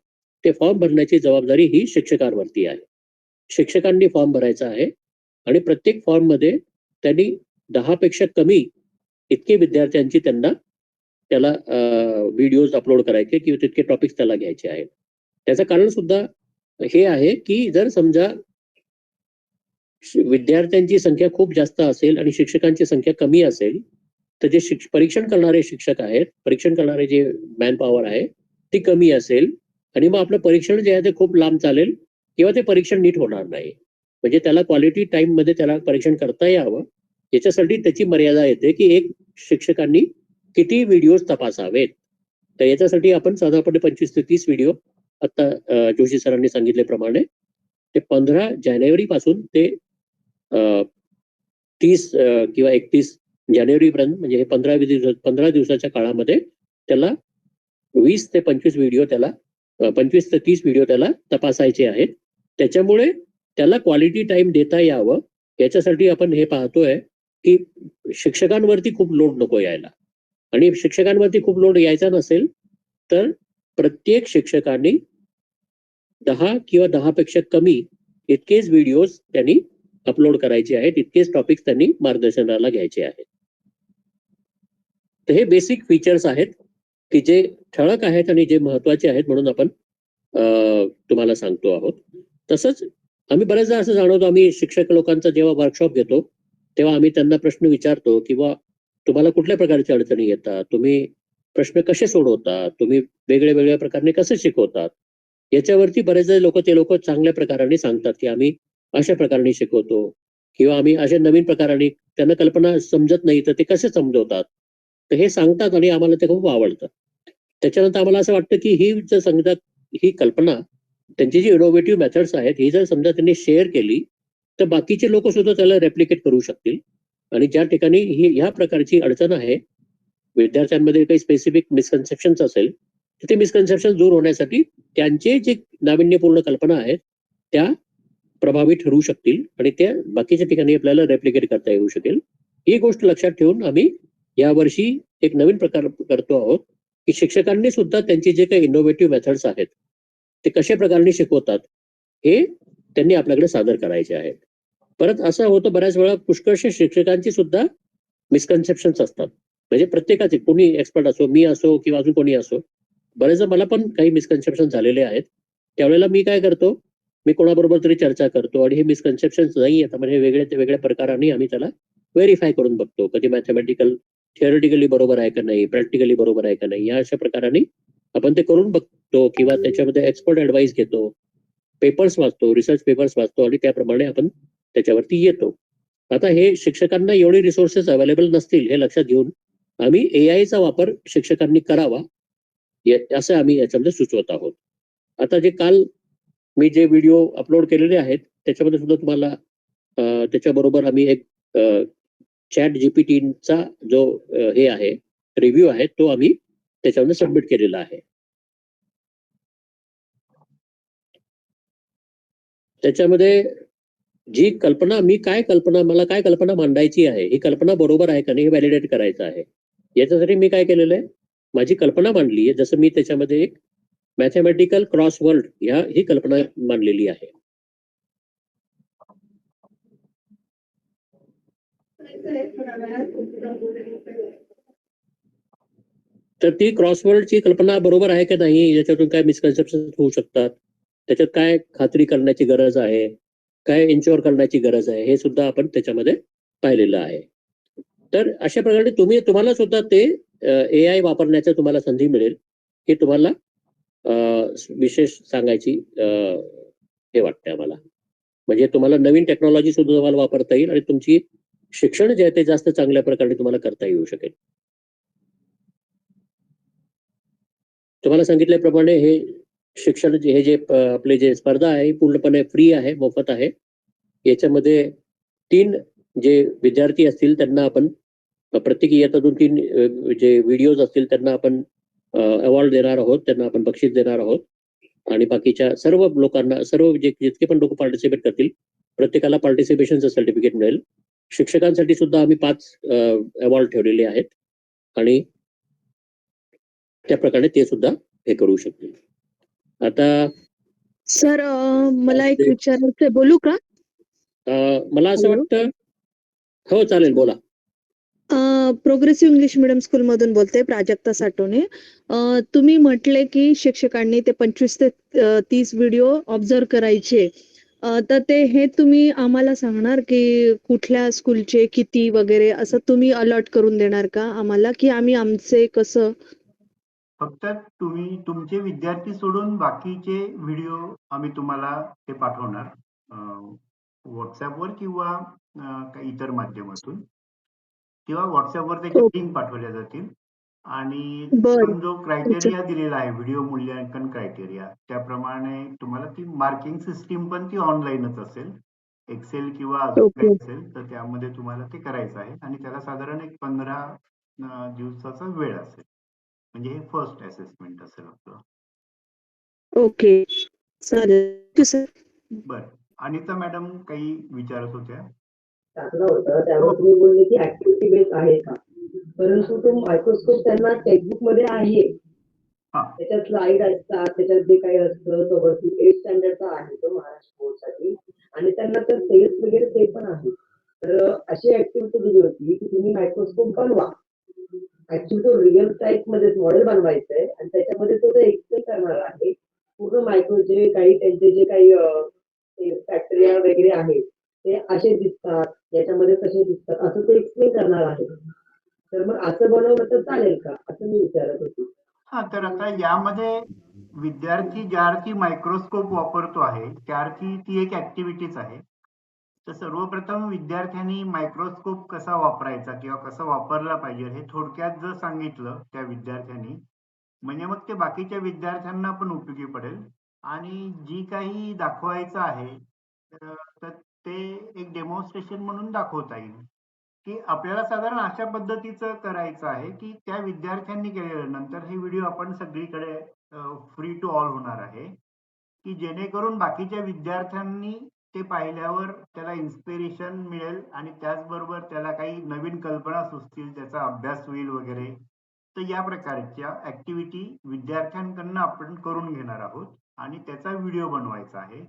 ते फॉर्म भरण्याची जबाबदारी ही शिक्षकांवरती आहे. शिक्षकांनी फॉर्म भरायचा आहे आणि प्रत्येक फॉर्म मध्ये त्यांनी 10 पेक्षा कमी इतके विद्यार्थ्यांची त्याला व्हिडिओज अपलोड करायचे किंवा तितके टॉपिक्स त्याला घ्यायचे आहेत. त्याचं कारण सुद्धा हे आहे की जर समजा विद्यार्थ्यांची संख्या खूप जास्त असेल आणि शिक्षकांची संख्या कमी असेल तर जे परीक्षण करणारे शिक्षक आहेत, परीक्षण करणारे जे मॅन पॉवर आहे ती कमी असेल आणि मग आपलं परीक्षण जे आहे ते खूप लांब चालेल किंवा ते परीक्षण नीट होणार नाही. म्हणजे त्याला क्वालिटी टाइम मध्ये त्याला परीक्षण करता यावं याच्यासाठी त्याची मर्यादा येते की एक शिक्षकांनी किती व्हिडिओज तपासावेत. तर याच्यासाठी आपण साधारणपणे 25 ते 30 व्हिडिओ आता जोशी सरांनी सांगितल्याप्रमाणे ते 15 जानेवारी पासून ते 30 किंवा 31 जानेवारीपर्यंत म्हणजे हे 15 दिवसाच्या काळामध्ये त्याला 20 ते 25 व्हिडिओ त्याला 25 ते 30 व्हिडिओ त्याला तपासायचे आहेत. त्याच्यामुळे त्याला क्वालिटी टाइम देता यावं याच्यासाठी आपण हे पाहतोय की शिक्षकांवरती खूप लोड नको यायला आणि शिक्षकांवरती खूप लोड यायचा नसेल तर प्रत्येक शिक्षकांनी 10 किंवा 10 पेक्षा कमी इतकेच व्हिडिओज त्यांनी अपलोड करायचे आहेत, इतकेच टॉपिक्स त्यांनी मार्गदर्शनाला घ्यायचे आहेत. तर हे बेसिक फीचर्स आहेत की जे ठळक आहेत आणि जे महत्वाचे आहेत म्हणून आपण तुम्हाला सांगतो आहोत. तसंच आम्ही बऱ्याचदा असं जाणवतो, आम्ही शिक्षक लोकांचा जेव्हा वर्कशॉप घेतो तेव्हा आम्ही त्यांना प्रश्न विचारतो किंवा तुम्हाला कुठल्या प्रकारच्या अडचणी येतात, तुम्ही प्रश्न कसे सोडवतात, तुम्ही वेगळ्या वेगळ्या प्रकारे कसे शिकवतात, याच्यावरती बरेचदा ते लोक चांगल्या प्रकाराने सांगतात की आम्ही अशा प्रकारे शिकवतो किंवा आम्ही अशा नवीन प्रकाराने, त्यांना कल्पना समजत नाही तर ते कसे समजवतात, तर हे सांगतात आणि आम्हाला ते खूप आवडतं. त्याच्यानंतर आम्हाला असं वाटतं की ही जर समजा ही कल्पना, त्यांची जी इनोव्हेटिव्ह मेथड्स आहेत, ही जर समजा त्यांनी शेअर केली तर बाकीचे लोक सुद्धा त्याला रेप्लिकेट करू शकतील. आणि ज्या ठिकाणी ही ह्या प्रकारची अडचण आहे, विद्यार्थ्यांमध्ये काही स्पेसिफिक मिसकन्सेप्शन असेल तर ते मिसकन्सेप्शन दूर होण्यासाठी त्यांचे जे नाविन्यपूर्ण कल्पना आहेत त्या प्रभावी ठरू शकतील आणि त्या बाकीच्या ठिकाणी आपल्याला रेप्लिकेट करता येऊ शकेल. ही गोष्ट लक्षात ठेवून आम्ही यावर्षी एक नवीन प्रकार करतो आहोत की शिक्षकांनी सुद्धा त्यांचे जे काही इनोव्हेटिव्ह मेथड्स आहेत ते कशा प्रकारे शिकवतात हे त्यांनी आपल्याकडे सादर करायचे आहेत. परत असं होतं बऱ्याच वेळा पुष्कळशा शिक्षकांची सुद्धा मिसकन्सेप्शन्स असतात. म्हणजे प्रत्येकाचे, कोणी एक्सपर्ट असो, मी असो किंवा अजून कोणी असो, बरेचदा मला पण काही मिसकन्सेप्शन झालेले आहेत. त्यावेळेला मी काय करतो, मी कोणाबरोबर तरी चर्चा करतो आणि हे मिसकन्सेप्शन्स नाही आहेत म्हणजे वेगळ्या प्रकाराने आम्ही त्याला व्हेरिफाय करून बघतो. कधी मॅथमॅटिकल थिअरिटिकली बरोबर आहे का नाही, प्रॅक्टिकली बरोबर आहे का नाही, या अशा प्रकाराने आपण ते करून बघतो किंवा त्याच्यामध्ये एक्सपर्ट ऍडवाइस घेतो, पेपर्स वाचतो, रिसर्च पेपर्स वाचतो आणि त्याप्रमाणे आपण त्याच्यावरती येतो. आता हे शिक्षकांना एवढे रिसोर्सेस अवेलेबल नसतील हे लक्षात घेऊन आम्ही एआयचा वापर शिक्षकांनी करावा असं आम्ही याच्यामध्ये सुचवत आहोत. आता जे काल मी जे व्हिडिओ अपलोड केलेले आहेत त्याच्यामध्ये सुद्धा तुम्हाला त्याच्याबरोबर आम्ही एक चॅट जीपीटीचा जो हे आहे रिव्ह्यू आहे तो आम्ही त्याच्यामध्ये सबमिट केलेला आहे. त्याच्यामध्ये जी कल्पना, मला काय कल्पना मांडायची आहे, ही कल्पना बरोबर आहे का नाही हे व्हॅलिडेट करायचं आहे. याच्यासाठी मी काय केलेलं आहे, माझी कल्पना मांडली आहे. जसं मी त्याच्यामध्ये एक मॅथमॅटिकल क्रॉसवर्ड ही कल्पना मांडलेली आहे. तर ती क्रॉसवर्डची कल्पना बरोबर आहे का नाही, याच्यातून काय मिसकन्सेप्शन होऊ शकतात, त्याच्यात काय खात्री करण्याची गरज आहे, काय इन्शुअर करण्याची गरज आहे, हे सुद्धा आपण त्याच्यामध्ये पाहिलेलं आहे. तर अशा प्रकारे तुम्हाला सुद्धा ते एआय वापरण्याचं तुम्हाला संधी मिळेल की तुम्हाला विशेष सांगायची हे वाटतं आम्हाला. म्हणजे तुम्हाला नवीन टेक्नॉलॉजी सुद्धा तुम्हाला वापरता येईल आणि तुमची शिक्षण जे आहे ते जास्त चांगल्या प्रकारे तुम्हाला करता येऊ शकेल. तुम्हाला सांगितल्याप्रमाणे हे शिक्षण हे जे आपले जे स्पर्धा आहे पूर्णपणे फ्री आहे, मोफत आहे. याच्यामध्ये 3 जे विद्यार्थी असतील त्यांना आपण प्रत्येकी इयत्ता 2-3 जे व्हिडिओज असतील त्यांना आपण अवॉर्ड देणार आहोत, त्यांना आपण बक्षीस देणार आहोत आणि बाकीच्या सर्व लोकांना, जितके पण लोक पार्टिसिपेट करतील प्रत्येकाला पार्टिसिपेशनचं सर्टिफिकेट मिळेल. शिक्षकांसाठी सुद्धा आम्ही 5 अवॉर्ड ठेवलेले आहेत आणि त्या प्रकारे ते सुद्धा हे करू शकतील. आता सर मला एक विचारायचं आहे, बोलू का? मला असं वाटतं, हो चालेल, बोला. प्रोग्रेसिव्ह इंग्लिश मीडियम स्कूल मधून बोलते, प्राजक्ता साठवणे. तुम्ही म्हटले की शिक्षकांनी ते 25 ते 30 व्हिडिओ ऑब्झर्व करायचे, तर ते हे तुम्ही आम्हाला सांगणार की कुठल्या स्कूलचे किती वगैरे असं तुम्ही अलॉट करून देणार का आम्हाला, की आम्ही आमचे कसं? फक्त तुम्ही तुमचे विद्यार्थी सोडून बाकीचे व्हिडिओ आम्ही तुम्हाला ते पाठवणार व्हॉट्सअपवर किंवा इतर माध्यमातून, किंवा व्हॉट्सअपवर त्याची लिंक पाठवल्या जातील आणि बरं. जो क्रायटेरिया दिलेला आहे व्हिडिओ मूल्यांकन क्रायटेरिया, त्याप्रमाणे तुम्हाला ती मार्किंग सिस्टीम पण ती ऑनलाईनच असेल, एक्सेल किंवा अजून काही असेल तर त्यामध्ये तुम्हाला ते करायचं आहे आणि त्याला साधारण एक 15 दिवसाचा वेळ असेल. म्हणजे हे फर्स्ट असेसमेंट असेल आपलं. ओके, चालेल सर. बरं, अनिता मॅडम काही विचारत होत्या. टाकलं होतं त्यावर तुम्ही बोलले की ऍक्टिव्हिटी बेस आहे का, परंतु तो मायक्रोस्कोप त्यांना टेक्स्टबुक मध्ये आहे हा. त्याच्यात स्लाईड असतात, त्याच्यात जे काही असतं सोबत 8 स्टँडर्डचा आहे तो महाराष्ट्र बोर्डसाठी, आणि त्यांना तर सेल्स वगैरे ते पण आहे. तर अशी ऍक्टिव्हिटी दिली होती की तुम्ही मायक्रोस्कोप बनवा. ऍक्च्युली तो रिअल टाईप मध्ये मॉडेल बनवायचं आहे आणि त्याच्यामध्ये तो एक्सप्लेन करणार आहे. पूर्ण मायक्रो जे काही त्यांचे जे काही बॅक्टेरिया वगैरे आहेत ते असे दिसतात, याच्यामध्ये कसे दिसतात असं ते एक्सप्लेन करणार आहे. तर मग असं बनवलं तर चालेल का, असं मी विचारत होती. हा, तर आता यामध्ये विद्यार्थी ज्यार्थी मायक्रोस्कोप वापरतो आहे त्यार्थी ती एक ऍक्टिव्हिटीच आहे. तर सर्वप्रथम विद्यार्थ्यांनी मायक्रोस्कोप कसा वापरायचा किंवा कसा वापरला पाहिजे हे थोडक्यात जर सांगितलं त्या विद्यार्थ्यांनी, म्हणजे मग ते बाकीच्या विद्यार्थ्यांना पण उपयोगी पडेल. आणि जी काही दाखवायचं आहे तर ते एक डेमॉन्स्ट्रेशन म्हणून दाखवता येईल, की आपल्याला साधारण अशा पद्धतीचं करायचं आहे की त्या विद्यार्थ्यांनी केलेलं, नंतर हे व्हिडिओ आपण सगळीकडे फ्री टू ऑल होणार आहे, की जेणेकरून बाकीच्या विद्यार्थ्यांनी ते पाहिल्यावर त्याला इन्स्पिरेशन मिळेल आणि त्याचबरोबर त्याला काही नवीन कल्पना सुचतील, त्याचा अभ्यास होईल वगैरे. तर या प्रकारच्या ऍक्टिव्हिटी विद्यार्थ्यांकडनं आपण करून घेणार आहोत आणि त्याचा व्हिडिओ बनवायचा आहे.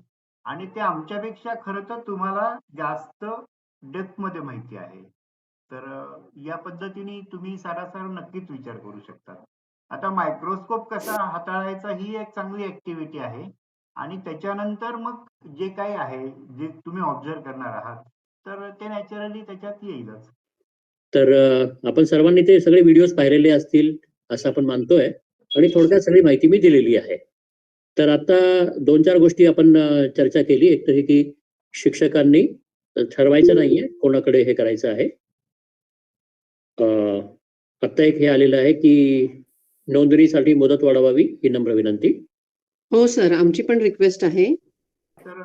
आणि ते आमच्यापेक्षा खरं तर तुम्हाला जास्त डेप्थ मध्ये माहिती आहे. तर या पद्धतीने तुम्ही सारासार नक्कीच विचार करू शकता. आता मायक्रोस्कोप कसा हाताळायचा ही एक चांगली ऍक्टिव्हिटी आहे. आणि त्याच्यानंतर मग जे काही आहे जे तुम्ही ऑब्झर्व करणार आहात तर ते नॅचरली त्याच्यात येईलच. तर आपण सर्वांनी ते सगळे व्हिडिओज पाहिलेले असतील असं आपण मानतोय आणि थोडक्यात सगळी माहिती मी दिलेली आहे. तर आता 2-4 गोष्टी आपण चर्चा केली. एक तर हे की शिक्षकांनी ठरवायचं नाहीये कोणाकडे हे करायचं आहे. आता एक हे आलेलं आहे की नोंदणीसाठी मुदत वाढवावी ही नम्र विनंती. हो सर, आमची पण रिक्वेस्ट आहे. तर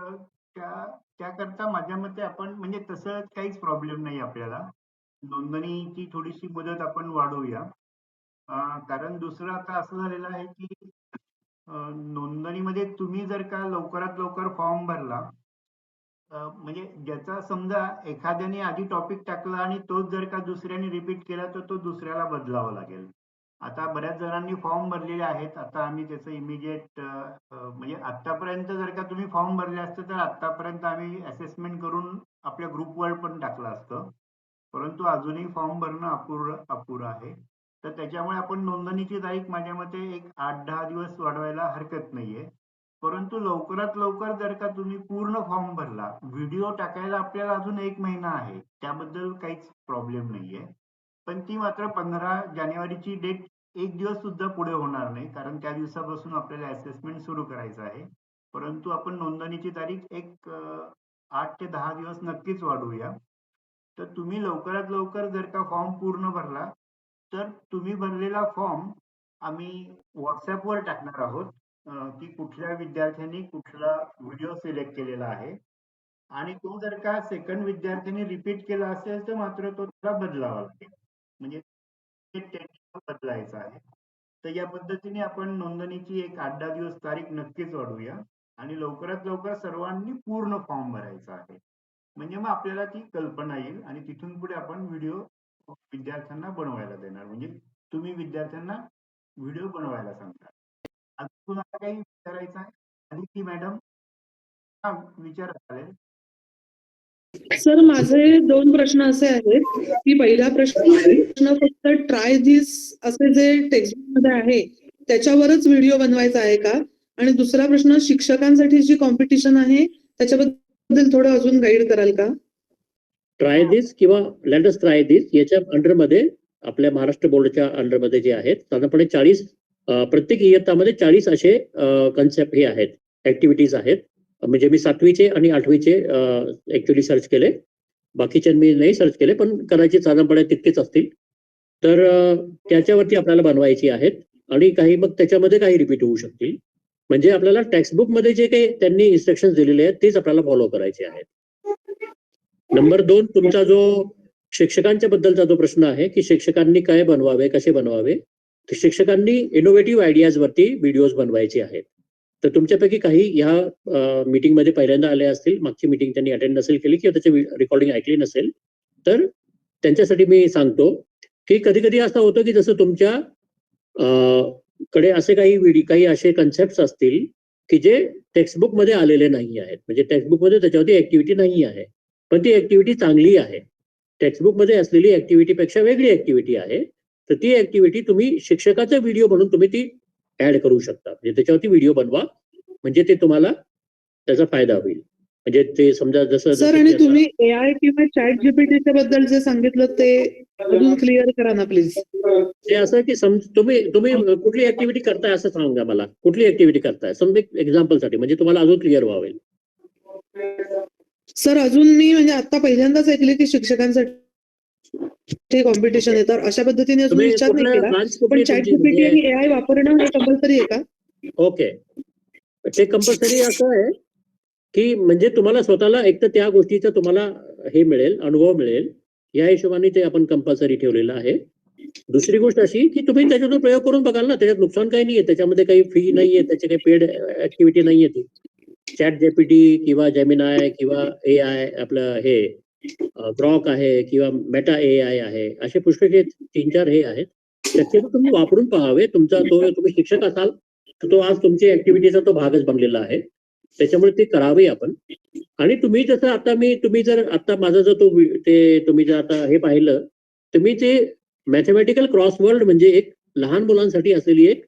त्याकरता माझ्या मते आपण म्हणजे तसं काहीच प्रॉब्लेम नाही आपल्याला. नोंदणीची थोडीशी मुदत आपण वाढवूया. कारण दुसरं आता असं झालेलं आहे की नोंदणीमध्ये तुम्ही जर का लवकरात लवकर फॉर्म भरला, म्हणजे ज्याचा समजा एखाद्याने आधी टॉपिक टाकला आणि तोच जर का दुसऱ्याने रिपीट केला तर तो दुसऱ्याला बदलावा लागेल. आता बऱ्याच जणांनी फॉर्म भरलेले आहेत. आता आम्ही त्याचं इमिजिएट म्हणजे आतापर्यंत जर का तुम्ही फॉर्म भरले असते तर आतापर्यंत आम्ही असेसमेंट करून आपल्या ग्रुपवर पण टाकलं असतं. परंतु अजूनही फॉर्म भरणं अपुरं आहे. तर त्याच्यामुळे आपण नोंदणीची तारीख माझ्या मते एक 8-10 दिवस वाढवायला हरकत नाहीये. परंतु लवकरात लवकर जर का तुम्ही पूर्ण फॉर्म भरला, व्हिडिओ टाकायला आपल्याला अजून 1 महिना आहे, त्याबद्दल काहीच प्रॉब्लेम नाहीये. पण ती मात्र 15 जानेवारीची डेट 1 दिवस सुद्धा पुढे होणार नाही, कारण त्या दिवसापासून आपल्याला असेसमेंट सुरू करायचं आहे. परंतु आपण नोंदणीची तारीख एक 8 ते 10 दिवस नक्कीच वाढवूया. तर तुम्ही लवकरात लवकर जर का फॉर्म पूर्ण भरला तर तुम्ही भरलेला फॉर्म आम्ही व्हॉट्सअपवर टाकणार आहोत, की कुठल्या विद्यार्थ्यांनी कुठला व्हिडिओ सिलेक्ट केलेला आहे. आणि तो जर का सेकंड विद्यार्थ्यांनी रिपीट केला असेल तर मात्र तो त्याला बदलावा लागेल. म्हणजे ते टेक्निक बदलायचं आहे. तर या पद्धतीने आपण नोंदणीची एक 8-10 दिवस तारीख नक्कीच वाढवूया आणि लवकरात लवकर सर्वांनी पूर्ण फॉर्म भरायचा आहे. म्हणजे मग आपल्याला ती कल्पना येईल आणि तिथून पुढे आपण व्हिडिओ विद्यार्थ्यांना बनवायला देणार. म्हणजे तुम्ही विद्यार्थ्यांना व्हिडिओ बनवायला सांगता. अजून तुम्हाला काही विचारायचं आहे? आदिती मॅडम? हा, विचारा. चालेल. सर, माझे 2 प्रश्न असे आहेत की पहिला प्रश्न फक्त ट्राय धिस असे जे टेक्स्टबुक मध्ये आहे त्याच्यावरच व्हिडिओ बनवायचा आहे का? आणि दुसरा प्रश्न, शिक्षकांसाठी जी कॉम्पिटिशन आहे त्याच्याबद्दल थोडं अजून गाईड कराल का? ट्राय दिस किंवा लेट अस ट्राय दिस याच्या अंडरमध्ये आपल्या महाराष्ट्र बोर्डच्या अंडरमध्ये जे आहेत साधारणपणे 40 प्रत्येक इयत्तामध्ये 40 असे कन्सेप्ट हे आहेत, ऍक्टिव्हिटीज आहेत. म्हणजे मी 7वीचे आणि 8वीचे ऍक्च्युअली सर्च केले, बाकीचे मी नाही सर्च केले, पण कदाचित साधारणपणे तितकेच असतील. तर त्याच्यावरती आपल्याला बनवायची आहेत आणि काही मग त्याच्यामध्ये काही रिपीट होऊ शकतील. म्हणजे आपल्याला टेक्स्टबुक मध्ये जे काही त्यांनी इन्स्ट्रक्शन दिलेले आहेत तेच आपल्याला फॉलो करायचे आहेत. नंबर 2, तुमचा जो शिक्षकांच्या बद्दलचा जो प्रश्न आहे की शिक्षकांनी काय बनवावे, कसे बनवावे, तर शिक्षकांनी इनोव्हेटिव्ह आयडियाज वरती व्हिडिओज बनवायचे आहेत. तर तुमच्यापैकी काही ह्या मीटिंग मध्ये पहिल्यांदा आले असतील, मागची मीटिंग त्यांनी अटेंड नसेल केली किंवा त्याची रेकॉर्डिंग ऐकली नसेल, तर त्यांच्यासाठी मी सांगतो की कधी कधी असं होतं की जसं तुमच्या कडे असे काही असे कन्सेप्ट असतील की जे टेक्स्टबुक मध्ये आलेले नाही आहेत. म्हणजे टेक्स्टबुक मध्ये त्याच्यावरती ऍक्टिव्हिटी नाही आहे, पण ती ऍक्टिव्हिटी चांगली आहे. टेक्स्टबुक मध्ये असलेली ऍक्टिव्हिटीपेक्षा वेगळी ऍक्टिव्हिटी आहे. तर ती ऍक्टिव्हिटी तुम्ही शिक्षकाचा व्हिडिओ म्हणून तुम्ही ती ऍड करू शकता. म्हणजे त्याच्यावरती व्हिडिओ बनवा, म्हणजे ते तुम्हाला त्याचा फायदा होईल. म्हणजे ते समजा जसं सर आणि तुम्ही AI किंवा चॅट जीपीटीच्या बद्दल जे सांगितलं ते अजून क्लिअर करा ना प्लीज. ते असं की तुम्ही कुठली ऍक्टिव्हिटी करताय असं सांगा मला. कुठली ऍक्टिव्हिटी करताय समजा एक्झाम्पल साठी, म्हणजे तुम्हाला अजून क्लिअर व्हावेल. सर अजून मी म्हणजे आता पहिल्यांदाच ऐकले की शिक्षकांसाठी कॉम्पिटिशन आहे, तर अशा पद्धतीने अजून तुम्ही विचार नाही कुठल्या केला. ब्रांच पण कुठली चॅट तुमची जीपीटी म्हणजे आणि AI वापरणं हे कंपल्सरी आहे का? ओके, ते कंपल्सरी असं आहे की म्हणजे तुम्हाला स्वतःला एक तर त्या गोष्टीचा तुम्हाला हे मिळेल, अनुभव मिळेल, या हिशोबाने ते आपण कंपल्सरी ठेवलेलं आहे. दुसरी गोष्ट अशी की तुम्ही त्याच्यातून प्रयोग करून बघाल ना, त्याच्यात नुकसान काही नाहीये, त्याच्यामध्ये काही फी नाहीये, त्याची काही पेड ऍक्टिव्हिटी नाहीये. ती चॅट जीपीटी किंवा जेमिनाय किंवा AI आपलं हे ग्रॉक आहे किंवा मेटा AI आहे, असे पुष्कळ 3-4 हे आहेत. त्याचे तुम्ही वापरून पाहावे. तुम्ही शिक्षक असाल तर तो आज तुमची ऍक्टिव्हिटीचा तो भागच बनलेला आहे. त्याच्यामुळे ते करावे आपण. आणि तुम्ही जसं आता तुम्ही जर आता माझा जो तुम्ही जर आता हे पाहिलं, तुम्ही ते मॅथमॅटिकल क्रॉसवर्ड म्हणजे एक लहान मुलांसाठी असलेली एक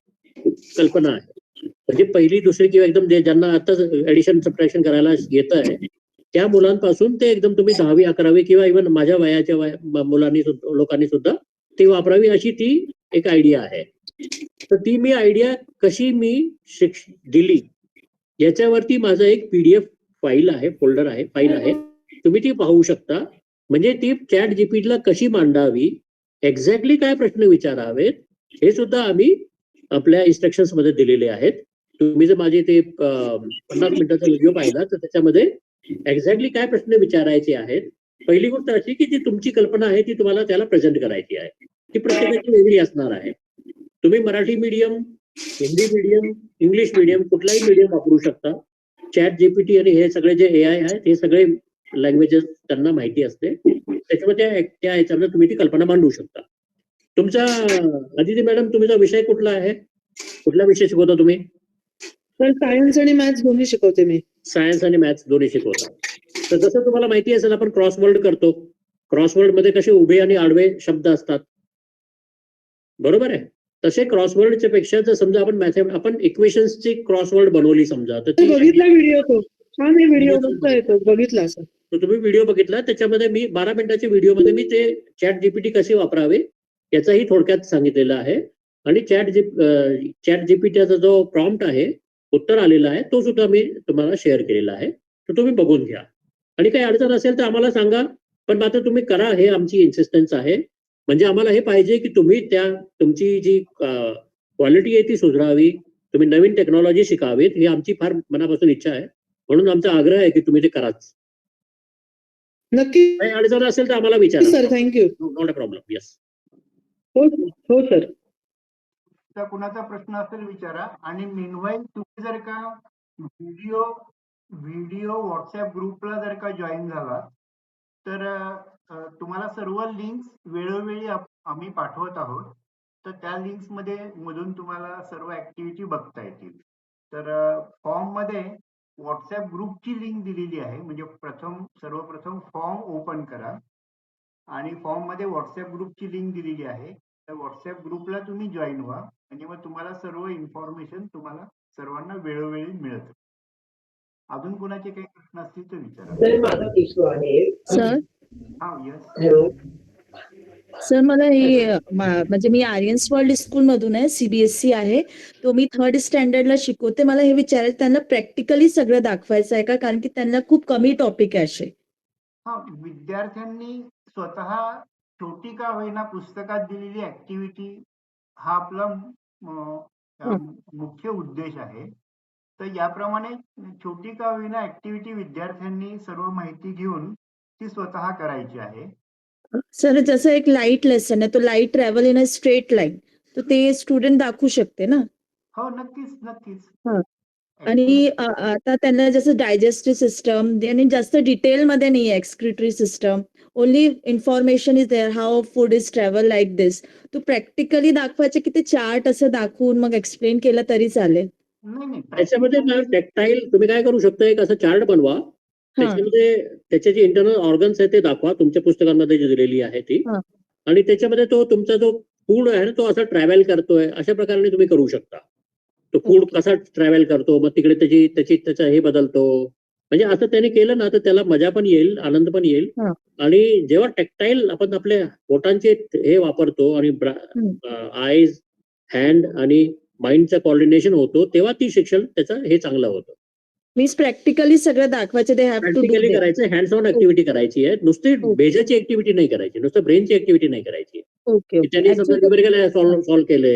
कल्पना आहे. म्हणजे पहिली दुसरी किंवा एकदम ज्यांना आता ऍडिशन सबट्रॅक्शन करायला येत आहे त्या मुलांपासून ते एकदम तुम्ही 10वी 11वी किंवा इव्हन माझ्या वयाच्या लोकांनी सुद्धा ती वापरावी अशी ती एक आयडिया आहे. तर ती मी आयडिया कशी मी दिली याच्यावरती माझं एक PDF फाईल आहे, फोल्डर आहे, फाईल आहे, तुम्ही ती पाहू शकता. म्हणजे ती चॅट जीपीटीला कशी मांडावी, एक्झॅक्टली काय प्रश्न विचारावेत, हे सुद्धा आम्ही आपल्या इन्स्ट्रक्शन्स मध्ये दिलेले आहेत. तुम्ही जर माझे ते 50 मिनिटाचा व्हिडिओ पाहिला तर त्याच्यामध्ये एक्झॅक्टली काय प्रश्न विचारायचे आहेत. पहिली गोष्ट अशी की जी तुमची कल्पना आहे ती तुम्हाला त्याला प्रेझेंट करायची आहे. ती प्रत्येकाची वेगळी असणार आहे. तुम्ही Marathi medium, Hindi medium, English medium कुठलाही मीडियम वापरू शकता. चॅट जीपीटी आणि हे सगळे जे AI आहेत हे सगळे लँग्वेजेस त्यांना माहिती असते. त्याच्यामध्ये त्या ह्याच्यामध्ये तुम्ही ती कल्पना मांडू शकता. तुमचा अदिती मॅडम तुमचा विषय कुठला आहे? कुठला विषय शिकवता तुम्ही? तर सायन्स आणि मॅथ्स दोन्ही शिकवते मी. सायन्स आणि मॅथ्स दोन्ही शिकवता. तर जसं तुम्हाला माहिती असेल आपण क्रॉसवर्ड करतो. क्रॉसवर्ड मध्ये कसे उभे आणि आडवे शब्द असतात, बरोबर आहे? तसे क्रॉसवर्डच्या पेक्षा जर समजा आपण इक्वेशन्सची क्रॉसवर्ड बनवली समजा, तर ती बघितला व्हिडिओ तो छान आहे, व्हिडिओ मस्त आहे तो, बघितला असं. तर तुम्ही व्हिडिओ बघितला, त्याच्यामध्ये मी 12 मिनिटाच्या व्हिडिओमध्ये मी ते चॅट जीपीटी कसे वापरावे याचाही थोडक्यात सांगितलेलं आहे. आणि चॅट जीपीटीचा जो प्रॉम्प्ट आहे, उत्तर आलेलं आहे, तो सुद्धा मी तुम्हाला शेअर केलेला आहे. तर तुम्ही बघून घ्या. आणि काही अडचण असेल तर आम्हाला सांगा. पण मात्र तुम्ही करा, हे आमची इन्सिस्टन्स आहे. म्हणजे आम्हाला हे पाहिजे की तुम्ही तुमची जी क्वालिटी आहे ती सुधारावी, तुम्ही नवीन टेक्नॉलॉजी शिकावीत, ही आमची फार मनापासून इच्छा आहे. म्हणून आमचा आग्रह आहे की तुम्ही ते कराच. नक्की काही अडचण असेल तर आम्हाला विचारा. Sir, thank you. Not a problem. Yes. हो सर. तर कुणाचा प्रश्न असेल विचारा. आणि मीनवाईल तुम्ही जर का व्हिडिओ व्हॉट्सअप ग्रुपला जर का जॉईन झाला तर तुम्हाला सर्व लिंक्स वेळोवेळी आम्ही पाठवत आहोत. तर त्या लिंक्स मध्ये मधून तुम्हाला सर्व ऍक्टिव्हिटी बघता येतील. तर फॉर्म मध्ये व्हॉट्सअप ग्रुपची लिंक दिलेली आहे. म्हणजे सर्वप्रथम फॉर्म ओपन करा आणि फॉर्म मध्ये व्हॉट्सअप ग्रुपची लिंक दिलेली आहे. तर व्हॉट्सअप ग्रुपला तुम्ही जॉईन व्हा, म्हणजे मग तुम्हाला सर्व इन्फॉर्मेशन तुम्हाला सर्वांना वेळोवेळी मिळत. अजून कोणाचे काही प्रश्न असतील तर विचारा. सर माझा इश्यू आहे. सर हा यस. हॅलो सर मला हे म्हणजे मी आर्यन्स वर्ल्ड स्कूल मधून आहे, CBSE आहे. तो मी 3rd स्टँडर्डला शिकवते. मला हे विचारायचं त्यांना प्रॅक्टिकली सगळं दाखवायचं आहे का? कारण की त्यांना खूप कमी टॉपिक आहे असे. हा, विद्यार्थ्यांनी स्वतः छोटी का होईना पुस्तकात दिलेली ऍक्टिव्हिटी हा आपला मुख्य उद्देश आहे. तर याप्रमाणे छोटी का होईना ऍक्टिव्हिटी विद्यार्थ्यांनी सर्व माहिती घेऊन ती स्वतः करायची आहे. सर जसं एक लाईट लेसन आहे, तो light travel in a straight line, तर ते स्टुडंट दाखवू शकते ना? हो, नक्कीच. हा. आणि आता त्यांना जसं डायजेस्टिव्ह सिस्टम आणि जास्त डिटेलमध्ये नाही, excretory system, only information is there how food is travel like this. तू प्रॅक्टिकली दाखवायचे की ते चार्ट असं दाखवून मग एक्सप्लेन केलं तरी चालेल. नाही त्याच्यामध्ये ना टेक्टाईल तुम्ही काय करू शकता, एक असं चार्ट बनवा. त्याच्यामध्ये त्याचे जे इंटरनल ऑर्गन्स आहे ते दाखवा, तुमच्या पुस्तकांमध्ये जी दिलेली आहे ती. हा. आणि त्याच्यामध्ये तो तुमचा जो फूड आहे ना तो असा ट्रॅव्हल करतोय, अशा प्रकारे तुम्ही करू शकता. तो फूड Okay. कसा ट्रॅव्हल करतो, मग तिकडे त्याचा हे बदलतो. म्हणजे असं त्याने केलं ना तर त्याला मजा पण येईल, आनंद पण येईल. हा. आणि जेव्हा टेक्टाईल आपण आपल्या बोटांचे हे वापरतो आणि आईज, हँड आणि माइंडचं कोऑर्डिनेशन होतो, तेव्हा ती शिक्षण त्याचं हे चांगलं होतं. मीन्स प्रॅक्टिकली सगळं दाखवायचे they have to do practically करायचं, हँड्स ऑन ऍक्टिव्हिटी करायची आहे. नुसती Okay. बेजाची ऍक्टिव्हिटी नाही करायची, नुसतं ब्रेनची ऍक्टिव्हिटी नाही करायची. ओके त्यांनी समजा न्यूमेरिकल सॉल्व्ह केले,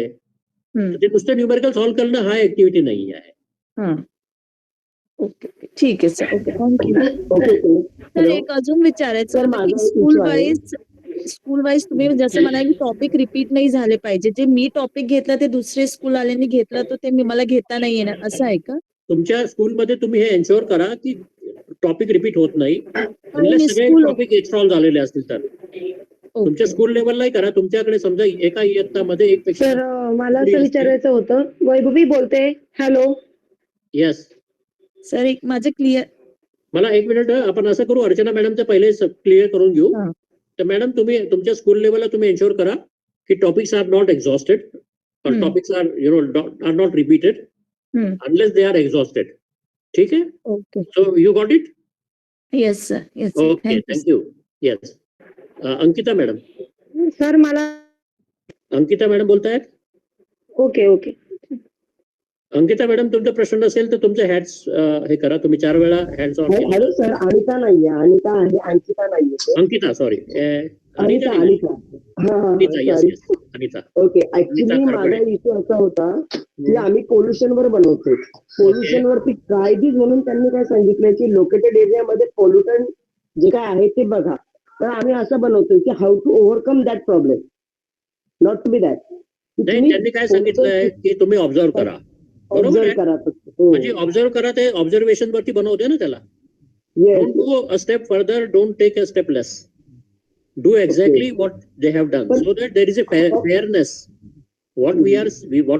हम्म. तर ते नुसतं न्यूमेरिकल सॉल्व्ह करणं हा ऍक्टिव्हिटी नाही आहे. हा. ओके ठीक आहे सर. Okay thank you. ओके तर एक अजून विचारायचं सर, होतं की माझा एक स्कूल वाईज तुम्ही जसं म्हणाल की टॉपिक रिपीट नाही झाले पाहिजे. जे मी टॉपिक घेतला ते दुसरे स्कूल आल्यांनी घेतलं तर ते मला घेता नाही येणार असं आहे का? तुमच्या स्कूलमध्ये तुम्ही हे एन्श्योर करा की टॉपिक रिपीट होत नाही, आणि सगळे स्कूल टॉपिक एक्स्ट्रॉल झालेले असतील तर. तुमच्या स्कूल लेवललाही करा. तुमच्याकडे समजा एका इयत्तामध्ये एक पेक्षा सर मला असं विचारायचं होतं, वैभवी बोलते. हॅलो. येस, सर एक माझं क्लिअर. मला एक मिनिट, आपण असं करू, अर्चना मॅडमचं पहिले क्लिअर करून घेऊ. हा. तर मॅडम तुम्ही तुमच्या स्कूल लेवलला तुम्ही एन्श्योर करा की topics are not exhausted, topics are are not repeated unless they are exhausted. ठीक आहे, okay. So you got it. Yes sir. Yes. Okay, thank you. Yes, Ankita madam. Sir मला अंकिता मॅडम बोलतायत. Okay okay. अंकिता मॅडम, तुमचा प्रश्न नसेल तर तुमचे हॅट्स हे करा, तुम्ही 4 वेळा हॅन्ड्स ऑन केले. हॅलो सर, अनिता नाहीये, अनिता आहे, अंकिता नाहीये. अंकिता, सॉरी, अनिता अनिता. हा yes sorry. Yes, Anita. Okay, actually Anita माझा खरबडे. इश्यू असा होता की आम्ही पोल्युशन वर बनवतो. पोल्युशन वरती ट्रायबीज म्हणून त्यांनी काय सांगितलंय की लोकेटेड एरियामध्ये पोल्युटंट जे काय आहे ते बघा. तर आम्ही असं बनवतोय की how to overcome that problem, not to be that. नाही, त्यांनी काय सांगितलंय की तुम्ही ऑब्झर्व करा. बरोबर ऑब्झर्व आहे, करा. म्हणजे ऑब्झर्व करा, ते ऑब्झर्वेशन वरती बनवते ना त्याला. Don't go a step further, don't take a step less. Do exactly what they have done, so that there is a fairness. What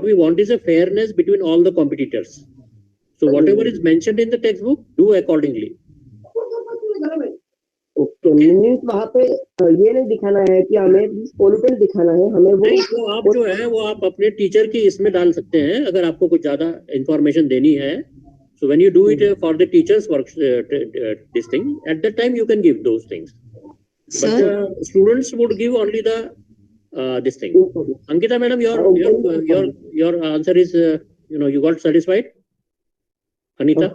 we want is a fairness between all the competitors. So whatever is mentioned in the textbook, do accordingly. Okay, means वहाँ पे ये नहीं दिखाना है कि हमें pollutant दिखाना है, हमें वो नहीं, वो आप जो है वो आप अपने टीचर की इसमें डाल सकते हैं अगर आपको कुछ ज्यादा इंफॉर्मेशन देनी है. So when you do it for the teachers work this thing, at that time you can give those things. But the students would give only the this thing. Ankita madam, your answer is you got satisfied. Anita.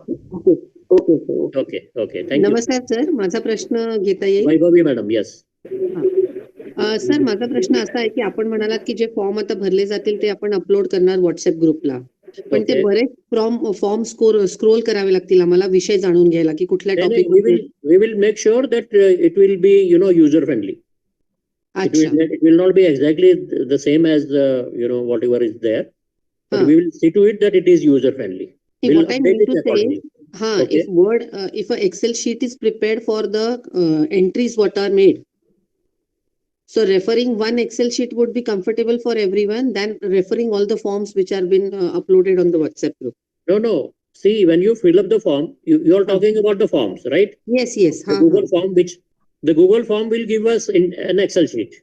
Okay, thank you. नमस्कार sir, माझा प्रश्न घेता येईल? Vaibhavi madam. Yes sir, माझा प्रश्न असा आहे की आपण म्हणालात की जे फॉर्म आता भरले जातील ते आपण अपलोड करणार व्हॉट्सअप ग्रुपला, पण ते बरेच फॉर्म स्क्रोल करावे लागतील आम्हाला विषय जाणून घ्यायला की कुठल्या topic. we will make sure that it will be user friendly. अच्छा, It will not be exactly the same as whatever is there, but we will see to it that it is user friendly. We'll what I update mean it to say, accordingly. if if a Excel sheet is prepared for the entries what are made, so referring one Excel sheet would be comfortable for everyone than referring all the forms which are been uploaded on the WhatsApp group. No. See, when you fill up the form, you are talking about the forms, right? Yes. The Google form, the Google form will give us in an Excel sheet.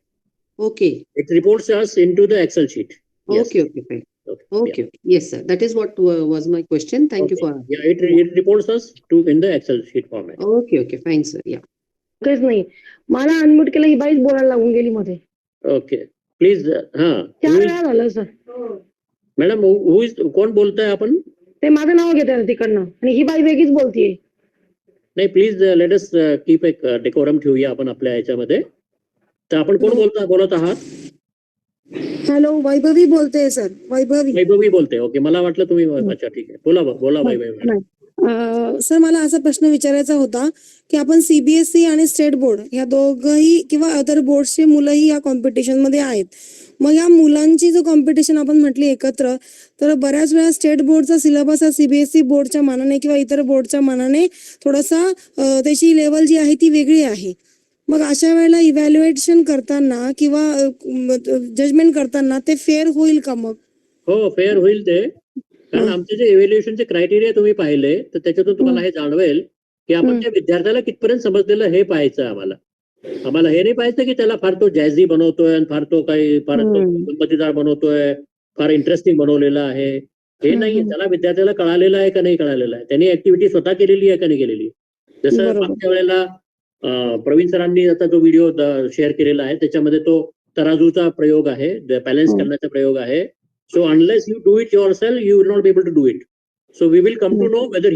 Okay. It reports us into the Excel sheet. Yes. Okay, fine. Okay. Yes, sir. That is what was my question. Thank you for. Yeah, it reports us in the Excel sheet format. Okay, fine, sir. Yeah. काहीच नाही. मला unmute केलं, ही बाईच बोलायला लागून गेली मध्ये. Okay, please. 4 वेळा झालं सर. मॅडम, कोण बोलताय आपण? ते माझं नाव घेतात तिकडनं आणि ही बाई वेगळीच बोलतीये. नाही, प्लीज लेट अस कीप एक डेकोरम ठेवूया आपण आपल्या याच्यामध्ये. तर आपण कोण बोलत आहात? हॅलो, वैभवी बोलते सर. वैभवी बोलते. ओके, मला वाटलं तुम्ही. अच्छा, ठीक आहे, बोला वैभवी. सर, मला असा प्रश्न विचारायचा होता की आपण सीबीएसई आणि स्टेट बोर्ड या दोघही किंवा अदर बोर्डचे मुलंही या कॉम्पिटिशन मध्ये आहेत. मग या मुलांची जो कॉम्पिटिशन आपण म्हटली एकत्र, तर बऱ्याच वेळा स्टेट बोर्डचा सिलेबस हा सीबीएसई बोर्डच्या मानाने किंवा इतर बोर्डच्या मानाने थोडासा त्याची लेवल जी आहे ती वेगळी आहे. मग अशा वेळेला इव्हॅल्युएशन करताना किंवा जजमेंट करताना ते फेअर होईल का मग? हो, फेअर होईल ते. कारण आमचे जे इव्हॅल्युएशनचे क्रायटेरिया तुम्ही पाहिले तर त्याच्यातून तुम्हाला हे जाणवेल की आपण त्या विद्यार्थ्याला कितपर्यंत समजलेलं हे पाहायचं आम्हाला. आम्हाला हे नाही पाहायचं की त्याला फार तो जॅझी बनवतोय आणि फार तो काही फार तो गंमतीदार बनवतोय, फार इंटरेस्टिंग बनवलेला आहे. हे नाहीये. त्याला विद्यार्थ्याला कळालेलं आहे का नाही कळालेलं आहे, त्यांनी ऍक्टिव्हिटी स्वतः केलेली आहे का नाही केलेली. जसं बरोबर. मागच्या वेळेला प्रवीण सरांनी आता जो व्हिडिओ शेअर केलेला आहे त्याच्यामध्ये तो तराजूचा प्रयोग आहे, बॅलन्स करण्याचा प्रयोग आहे. So unless you do it yourself, you will not be able to do it. So we will come to know whether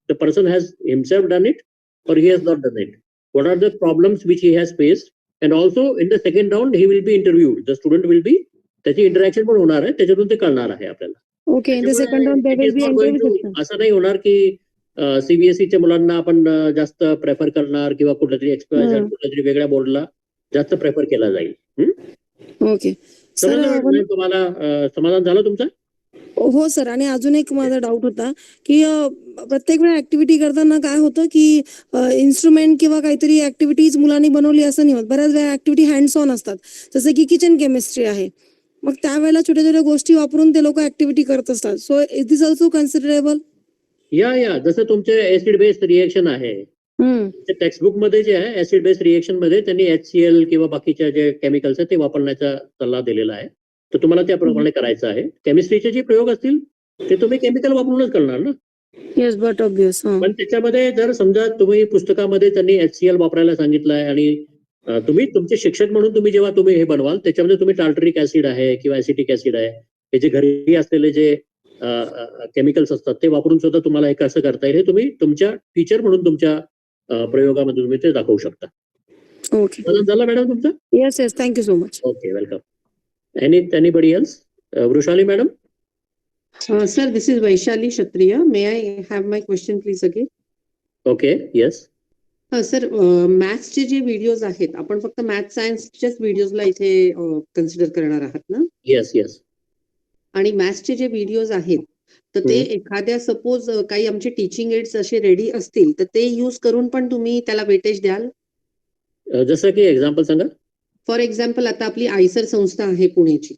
the person has himself done it or he has not done it. What are the problems which he has faced? And also in the second round he will be interviewed. The student will be, त्याची interaction पण होणार आहे, त्याच्यातून ते कळणार आहे आपल्याला. Okay, in the second round there will be interview section. असं नाही होणार की सीबीएसईच्या मुलांना आपण जास्त प्रेफर करणार किंवा कुठल्यातरी कुठल्यातरी वेगळ्या बोर्डला जास्त प्रेफर केला जाईल. ओके सर, तुम्हाला समाधान झालं तुमचं? हो सर. आणि अजून एक माझा डाऊट होता की प्रत्येक वेळा ऍक्टिव्हिटी करताना काय होतं की इन्स्ट्रुमेंट किंवा काहीतरी ऍक्टिव्हिटीज मुलांनी बनवली असं नाही होत. बऱ्याच वेळा ऍक्टिव्हिटी हँड्स ऑन असतात, जसं की किचन केमिस्ट्री आहे. मग त्यावेळेला छोट्या छोट्या गोष्टी वापरून ते लोक ऍक्टिव्हिटी करत असतात. So is this also considerable? या जसं तुमचे ऍसिड बेस्ड रिएक्शन आहे, टेक्स्टबुक मध्ये जे आहे ऍसिड बेस्ड रिएक्शन मध्ये त्यांनी HCl किंवा बाकीच्या जे केमिकल्स आहेत ते वापरण्याचा सल्ला दिलेला आहे. तर तुम्हाला त्याप्रमाणे करायचं आहे. केमिस्ट्रीचे जे प्रयोग असतील ते तुम्ही केमिकल वापरूनच करणार ना. Yes, but obvious. पण त्याच्यामध्ये जर समजा तुम्ही पुस्तकामध्ये त्यांनी HCl वापरायला सांगितलं आहे आणि तुम्ही तुमचे शिक्षक म्हणून तुम्ही जेव्हा तुम्ही हे बनवाल त्याच्यामध्ये तुम्ही टार्टरिक ऍसिड आहे किंवा ऍसिटिक ऍसिड आहे, हे जे घरी असलेले जे केमिकल्स असतात ते वापरून सुद्धा तुम्हाला हे कसं करता येईल हे तुम्ही तुमच्या टीचर म्हणून तुमच्या प्रयोगामध्ये तुम्ही ते दाखवू शकता. ओके, झालं मॅडम तुमचं? Yes yes, thank you so much. Okay, welcome. Anybody else? Vrushali madam? Sir, this is Vaishali Kshatriya. May I have my question please again? Okay, yes. Sir, मॅथ्सचे जे व्हिडिओज आहेत आपण फक्त मॅथ सायन्सच्याच व्हिडिओजला इथे कन्सिडर करणार आहात ना? Yes. आणि मॅथ्सचे जे व्हिडिओज आहेत तर ते एखाद्या सपोज काही आमचे टीचिंग एड्स असे रेडी असतील तर ते यूज करून पण तुम्ही त्याला वेटेज द्याल? जसं की एक्झाम्पल सांगा. फॉर एक्झाम्पल आता आपली आयसर संस्था आहे पुण्याची,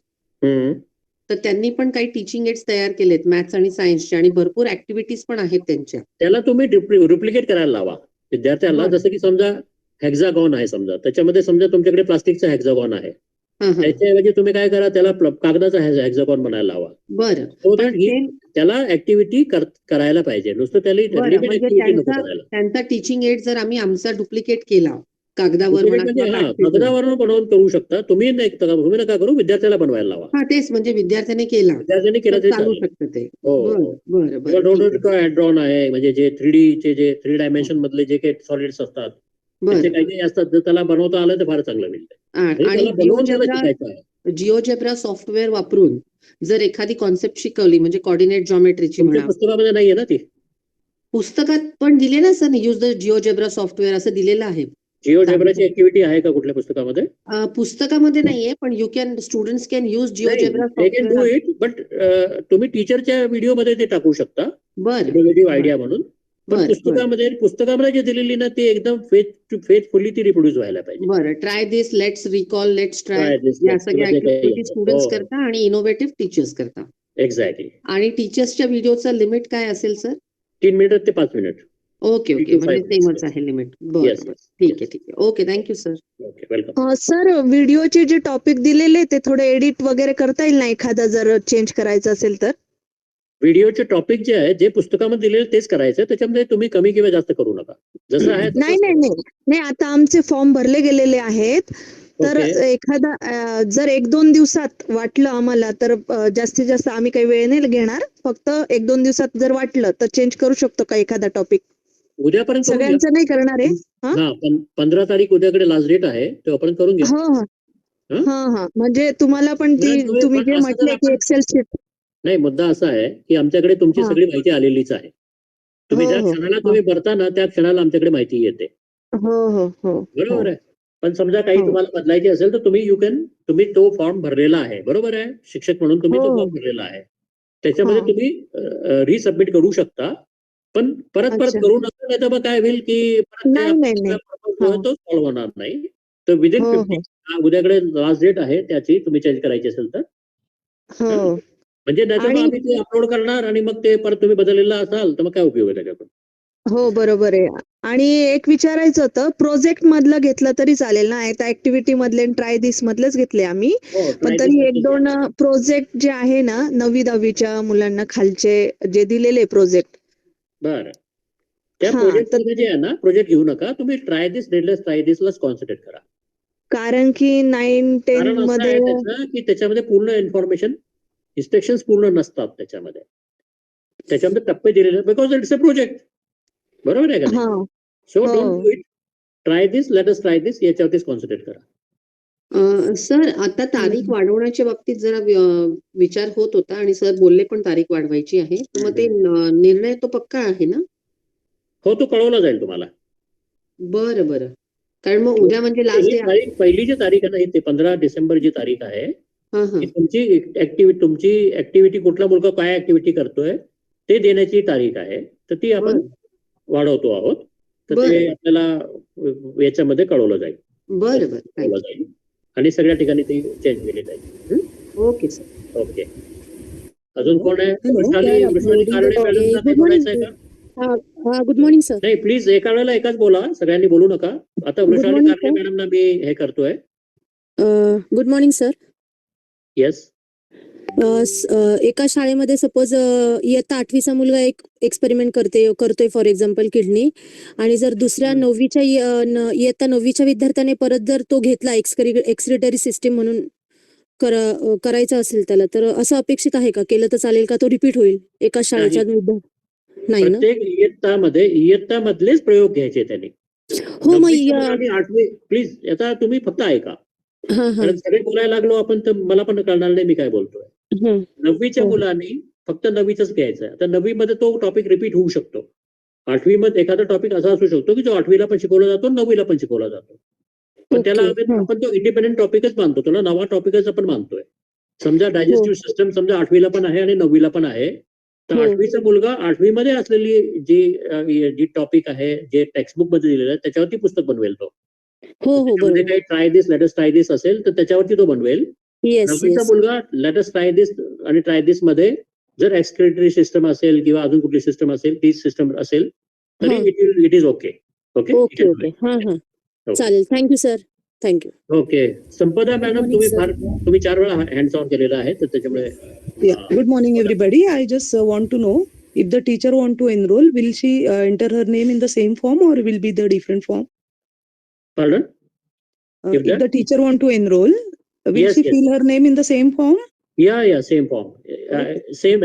तर त्यांनी पण काही टीचिंग एड्स तयार केलेत मॅथ्स आणि सायन्सचे आणि भरपूर ऍक्टिव्हिटीज पण आहेत त्यांच्या. त्याला तुम्ही डुप्लिकेट करायला लावा विद्यार्थ्याला. जसं की समजा हेक्झागॉन आहे, समजा त्याच्यामध्ये समजा तुमच्याकडे प्लास्टिकचा हेक्झागॉन आहे, त्याच्याऐवजी तुम्ही काय करा त्याला कागदाचा हेक्झागॉन बनायला लावा. बरं, त्याला ऍक्टिव्हिटी करायला पाहिजे, नुसतं त्यांचा टीचिंग एड जर आम्ही आमचा डुप्लिकेट केला कागदावर कागदावर बनवून करू शकता तुम्ही नका करू, विद्यार्थ्याला बनवायला लावा. हा तेच, म्हणजे विद्यार्थ्याने केला तरी चालू शकतं ते. ड्रॉन आहे, म्हणजे जे 3 डायमेन्शन मधले जे काही सॉलिड्स असतात त्याचे काही असतात, जर त्याला बनवता आलं तर फार चांगलं मिळतं. आणि जिओजेब्रा सॉफ्टवेअर वापरून जर एखादी कॉन्सेप्ट शिकवली म्हणजे कोऑर्डिनेट जॉमेट्रीची म्हणा, पुस्तकामध्ये नाहीये ना ती. पुस्तकात पण दिलेलं असं नाही, यूज द जिओजेब्रा सॉफ्टवेअर असं दिलेलं आहे. जिओजेब्राची ऍक्टिव्हिटी आहे का कुठल्या पुस्तकामध्ये? पुस्तकामध्ये नाहीये, पण students can use GeoGebra software. But तुम्ही टीचरच्या व्हिडिओ मध्ये ते टाकू शकता, इनोव्हेटिव्ह आयडिया म्हणून. पण पुस्तकामध्ये जे दिलेली ना ती एकदम फेथफुली ती रिप्रोड्यूस व्हायला पाहिजे. बरं, try this, let's recall, let's try, या सगळ्या ऍक्टिव्हिटी स्टुडंट्स करता आणि इनोव्हेटिव्ह टीचर्स करता. एक्झॅक्टली. आणि टीचर्सच्या व्हिडिओचा लिमिट काय असेल सर? 3 मिनिट ते 5 मिनिट. ओके, म्हणजे सेमच आहे लिमिट. बरं, ठीक आहे. Okay, thank you sir. Okay, welcome. Sir, व्हिडिओचे जे टॉपिक दिलेले ते थोडे एडिट वगैरे करता येईल ना, एखादा जर चेंज करायचं असेल तर? व्हिडिओचे टॉपिक जे आहे जे पुस्तकामध्ये दिलेले तेच करायचं, त्याच्यामध्ये तुम्ही कमी किंवा जास्त करू नका. जसं आहे नाही, आता आमचे फॉर्म भरले गेलेले आहेत, तर एखादा जर 1-2 दिवसात वाटलं आम्हाला तर जास्तीत जास्त आम्ही काही वेळ नाही घेणार, फक्त 1-2 दिवसात जर वाटलं तर चेंज करू शकतो का एखादा टॉपिक? उद्यापर्यंत सगळ्यांचं नाही करणार आहे. 15 तारीख उद्याकडे लास्ट डेट आहे, तेव्हापर्यंत करून घ्या. हा, म्हणजे तुम्हाला पण तुम्ही जे म्हटले की एक्सेल शीट. नाही, मुद्दा असा आहे की आमच्याकडे तुमची सगळी माहिती आलेलीच आहे. तुम्ही ज्या क्षणाला तुम्ही भरता ना त्या क्षणाला आमच्याकडे माहिती येते. बरोबर आहे. पण समजा काही तुम्हाला बदलायची असेल तर तुम्ही तो फॉर्म भरलेला आहे, बरोबर आहे, शिक्षक म्हणून तुम्ही तो फॉर्म भरलेला आहे, त्याच्यामध्ये तुम्ही रिसबमिट करू शकता. पण परत करू नका, नाही तर मग काय होईल की जो आहे तो सॉल्व्ह होणार नाही. तर विदिन हो, 50 उद्याकडे लास्ट डेट आहे त्याची, तुम्ही चेंज करायची असेल तर. हो. म्हणजे नाहीतर मग आणि आम्ही ते अपलोड करणार आणि मग ते परत तुम्ही बदललेलं असाल तर मग काय उपयोग आहे त्याच्यातून. हो, बरोबर आहे. आणि एक विचारायचं होतं, प्रोजेक्ट मधलं घेतलं तरी चालेल ना? आता ऍक्टिव्हिटी मधले ट्राय दिस मधलेच घेतले आम्ही. हो, पण try तरी this एक दोन प्रोजेक्ट जे आहे ना 9वी-10वीच्या मुलांना खालचे जे दिलेले प्रोजेक्ट. बरं. त्या हां, प्रोजेक्ट तर मध्ये जे आहे ना, प्रोजेक्ट घेऊ नका. तुम्ही ट्राय दिस लाच कॉन्सन्ट्रेट करा. कारण की 9-10 कारण असं मध्ये आहे त्याचं की त्याच्यामध्ये पूर्ण इन्फॉर्मेशन, इन्स्ट्रक्शन्स पूर्ण नसतात त्याच्यामध्ये. त्याच्यामध्ये टप्पे दिलेले बिकॉज इट्स अ प्रोजेक्ट. बरोबर आहे का नाही? हां, सो डोंट हो. Do it. Try this, let us try this याच्यावरतीच कॉन्सन्ट्रेट करा. सर आता तारीख वाढवण्याच्या बाबतीत जरा विचार होत होता आणि सर बोलले पण तारीख वाढवायची आहे. तर मग ते निर्णय तो पक्का आहे ना? हो, तो कळवला जाईल तुम्हाला. बरं, बरं. कारण मग उद्या म्हणजे लास्ट ही डे. तारीख, पहिली जी तारीख आहे ना, ही 15 डिसेंबर जी तारीख आहे, हां, हां. ही तुमची ऍक्टिव्हिटी, कुठला मुलगा काय ऍक्टिव्हिटी करतोय ते देण्याची तारीख आहे. तर ती आपण बरं. वाढवतो आहोत. तर बरं. ते आपल्याला याच्यामध्ये कळवलं जाईल. बरं, बरं. कळवलं जाईल आणि सगळ्या ठिकाणी ते चेंज केली जाईल. Okay sir. ओके. अजून कोण आहे? Hello. वृषाली कारणे मॅडमला काही बोलायचं आहे का? Good morning sir. नाही, प्लीज एका वेळेला एकाच बोला, सगळ्यांनी बोलू नका. आता वृषाली morning, कारणे sir. मॅडमना मी हे करतोय. Good morning sir. येस. एका शाळेमध्ये सपोज इयत्ता 8वीचा मुलगा एक एक्सपेरिमेंट करतोय फॉर एक्झाम्पल किडनी, आणि जर दुसऱ्या इयत्ता 9वीच्या विद्यार्थ्याने परत जर तो घेतला एक्सक्रिटरी सिस्टीम म्हणून करायचं असेल त्याला, तर असं अपेक्षित आहे का? केलं तर चालेल का? तो रिपीट होईल एका शाळेच्या नाही ना? प्रत्येक इयत्तामधलेच प्रयोग घ्यायचे त्यांनी. हो, मग 8वी प्लीज, आता तुम्ही फक्त ऐका. हां, हां. कारण सगळे बोलायला लागलो आपण तर मला पण कळणार नाही मी काय बोलतोय. 9वीच्या हो. मुलांनी फक्त 9वीच घ्यायचं आहे. आता 9वी मध्ये तो टॉपिक रिपीट होऊ शकतो. 8वी मध्ये एखादा टॉपिक असा असू शकतो की जो 8वीला पण शिकवला जातो, 9वीला पण शिकवला जातो. पण त्याला आपण तो इंडिपेंडेंट टॉपिकच मानतो, त्याला नवा टॉपिकच आपण मानतोय. समजा डायजेस्टिव्ह सिस्टम समजा 8वीला पण आहे आणि 9वीला पण आहे, तर 8वीचा मुलगा 8वी मध्ये असलेली जी टॉपिक आहे, जे टेक्स्टबुक मध्ये दिलेलं आहे त्याच्यावरती पुस्तक बनवेल तो. त्याच्यामध्ये काही try this, let us try दिस असेल तर त्याच्यावरती तो बनवेल. 9वीचा मुलगा लेट अस ट्राय दिस आणि ट्राय दिस मध्ये जर एक्सक्रिटरी सिस्टम असेल किंवा अजून कुठली सिस्टम असेल, ती सिस्टम असेल तरी इट इज ओके. ओके. चालेल. Thank you sir. थँक्यू. ओके. संपदा मॅडम, तुम्ही 4 वेळा हँड्स ऑन केलेला आहे, तर त्याच्यामुळे. Good morning, everybody. I just want to know if the teacher want to enroll, will she enter her name in the same form or will be the different form? Pardon? If the teacher want to enroll, will she fill her name in the same form? Yeah, same form.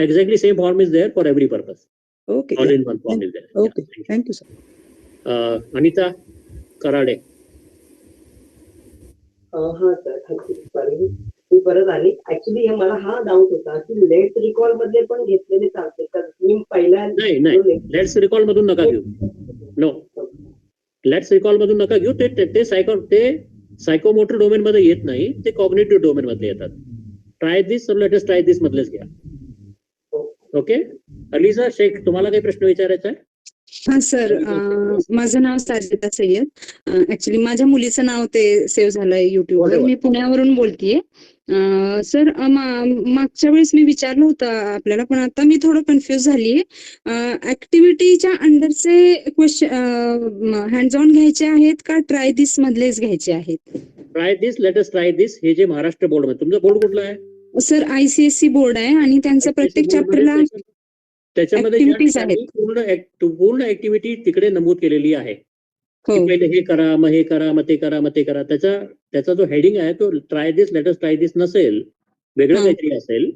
Exactly same form is there for every purpose. Okay. All in one form is there. Okay. Thank you, sir. Anita Karade. हा sir, sorry मी परत आली. Actually मला हा doubt होता की late recall मध्ये पण घेतलेले चालते तर मी पहिला नाही, लेट्स रिकॉल मधून नका घेऊ. नो, लेट्स रिकॉल मधून नका घेऊ. ते सायकोमोटर डोमेन मध्ये येत नाही, ते कॉग्निटिव्ह डोमेन मध्ये येतात. ट्राय दिस, लेटेस्ट ट्राय दिस मधलेच घ्या. ओके. अलिझा शेख, तुम्हाला काही प्रश्न विचारायचा आहे? हा सर, माझं नाव साजिदा सय्यद. ऍक्च्युली माझ्या मुलीचं नाव ते सेव्ह झालंय युट्यूबवर. मी पुण्यावरून बोलतेय. सर, मागच्या वेळेस मी विचारलं होतं आपल्याला, पण आता मी थोडं कन्फ्युज झालीये. ऍक्टिव्हिटीच्या अंडरचे क्वेश्चन हँड्स ऑन घ्यायचे आहेत का ट्राय दिस मधलेच घ्यायचे आहेत? ट्राय दिस, लेटेस्ट ट्राय दिस, हे जे महाराष्ट्र बोर्ड मध्ये. तुमचा बोर्ड कुठला आहे? सर, ICSE बोर्ड आहे आणि त्यांच्या प्रत्येक चॅप्टरला त्याच्यामध्ये पूर्ण ऍक्टिव्हिटी तिकडे नमूद केलेली आहे. पहिले हे करा, मग हे करा, मग ते करा, मग ते करा. त्याचा जो हेडिंग आहे तो ट्राय दिस, लेटेस्ट ट्राय दिस नसेल, वेगळं काहीतरी असेल.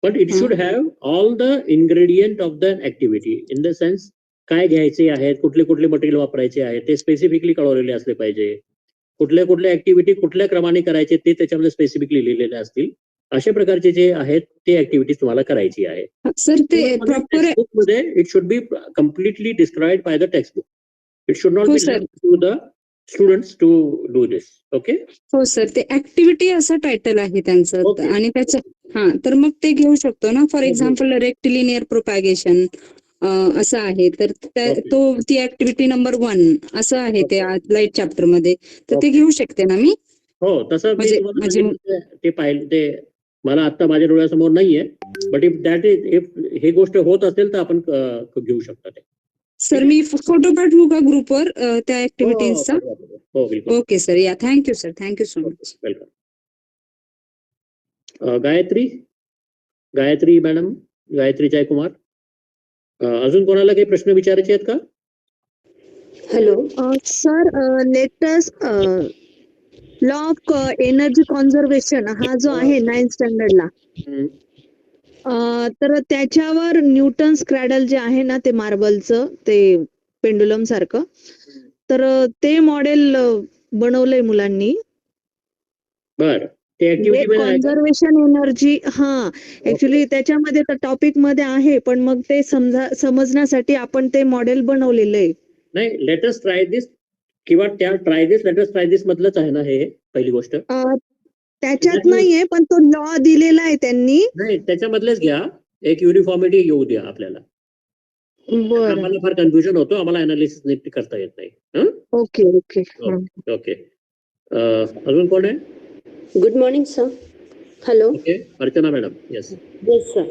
पण it should have all the ingredient of the activity, in the sense काय घ्यायचे आहेत, कुठले कुठले मटेरियल वापरायचे आहे ते स्पेसिफिकली कळवलेले असले पाहिजे. कुठल्या कुठल्या ऍक्टिव्हिटी कुठल्या क्रमाने करायचे ते त्याच्यामध्ये स्पेसिफिकली लिहिलेले असतील. अशा प्रकारचे जे आहेत ते ऍक्टिव्हिटीज तुम्हाला करायची आहे. सर, ते प्रॉपर मध्ये it should be completely described by the textbook. It should not be left to the students to do this. Okay. हो सर, ते ऍक्टिव्हिटी असं टायटल आहे त्यांचं आणि त्याचं. तर मग ते घेऊ शकतो ना? फॉर एक्झाम्पल रेक्टिलिनियर प्रोपॅगेशन असं आहे तर ती ऍक्टिव्हिटी नंबर 1 असं आहे ते लाईट चॅप्टर मध्ये, तर ते घेऊ शकते ना मी? हो, तसं मी म्हणजे तुम्हाला सांगितलं ते पाहिलं, ते मला आता माझ्या डोळ्यासमोर नाहीये, बट इफ ही गोष्ट होत असेल तर आपण घेऊ शकता ते. सर मी फोटो पाठवू का ग्रुपवर त्या ऍक्टिव्हिटीजचा? हो, बिलकुल. ओके सर, या thank you sir, thank you so much. Welcome. Gayatri madam, Gayatri Jaykumar, अजून कोणाला काही प्रश्न विचारायचे आहेत का? Hello sir latest law of energy conservation हा जो आहे 9th स्टँडर्डला, तर त्याच्यावर न्यूटन्स क्रॅडल जे आहे ना, ते मार्बलचं ते पेंडुलम सारखं, तर ते मॉडेल बनवलंय मुलांनी. बर, ते ऍक्टिव्हिटी मध्ये आहे का? कॉन्झर्वेशन एनर्जी, हा ऍक्च्युली त्याच्यामध्ये तर टॉपिक मध्ये आहे, पण मग ते समजण्यासाठी आपण ते मॉडेल बनवलेलं आहे. नाही, लेटेस्ट ट्राय दिस किंवा त्या ट्राय दिस, लेटेस्ट ट्राय दिस मधलंच आहे ना हे, पहिली गोष्ट. त्याच्यात नाहीये, पण तो लॉ दिलेला आहे त्यांनी. नाही, त्याच्यामधलेच घ्या, एक युनिफॉर्मिटी येऊ द्या आपल्याला. बरं, आम्हाला फार कन्फ्युजन होतो, आम्हाला अनालिसिस नीट करता येत नाही. Okay okay. ओके, अजून कोण आहे? Good morning sir. Hello. Okay, Archana madam. Yes yes sir.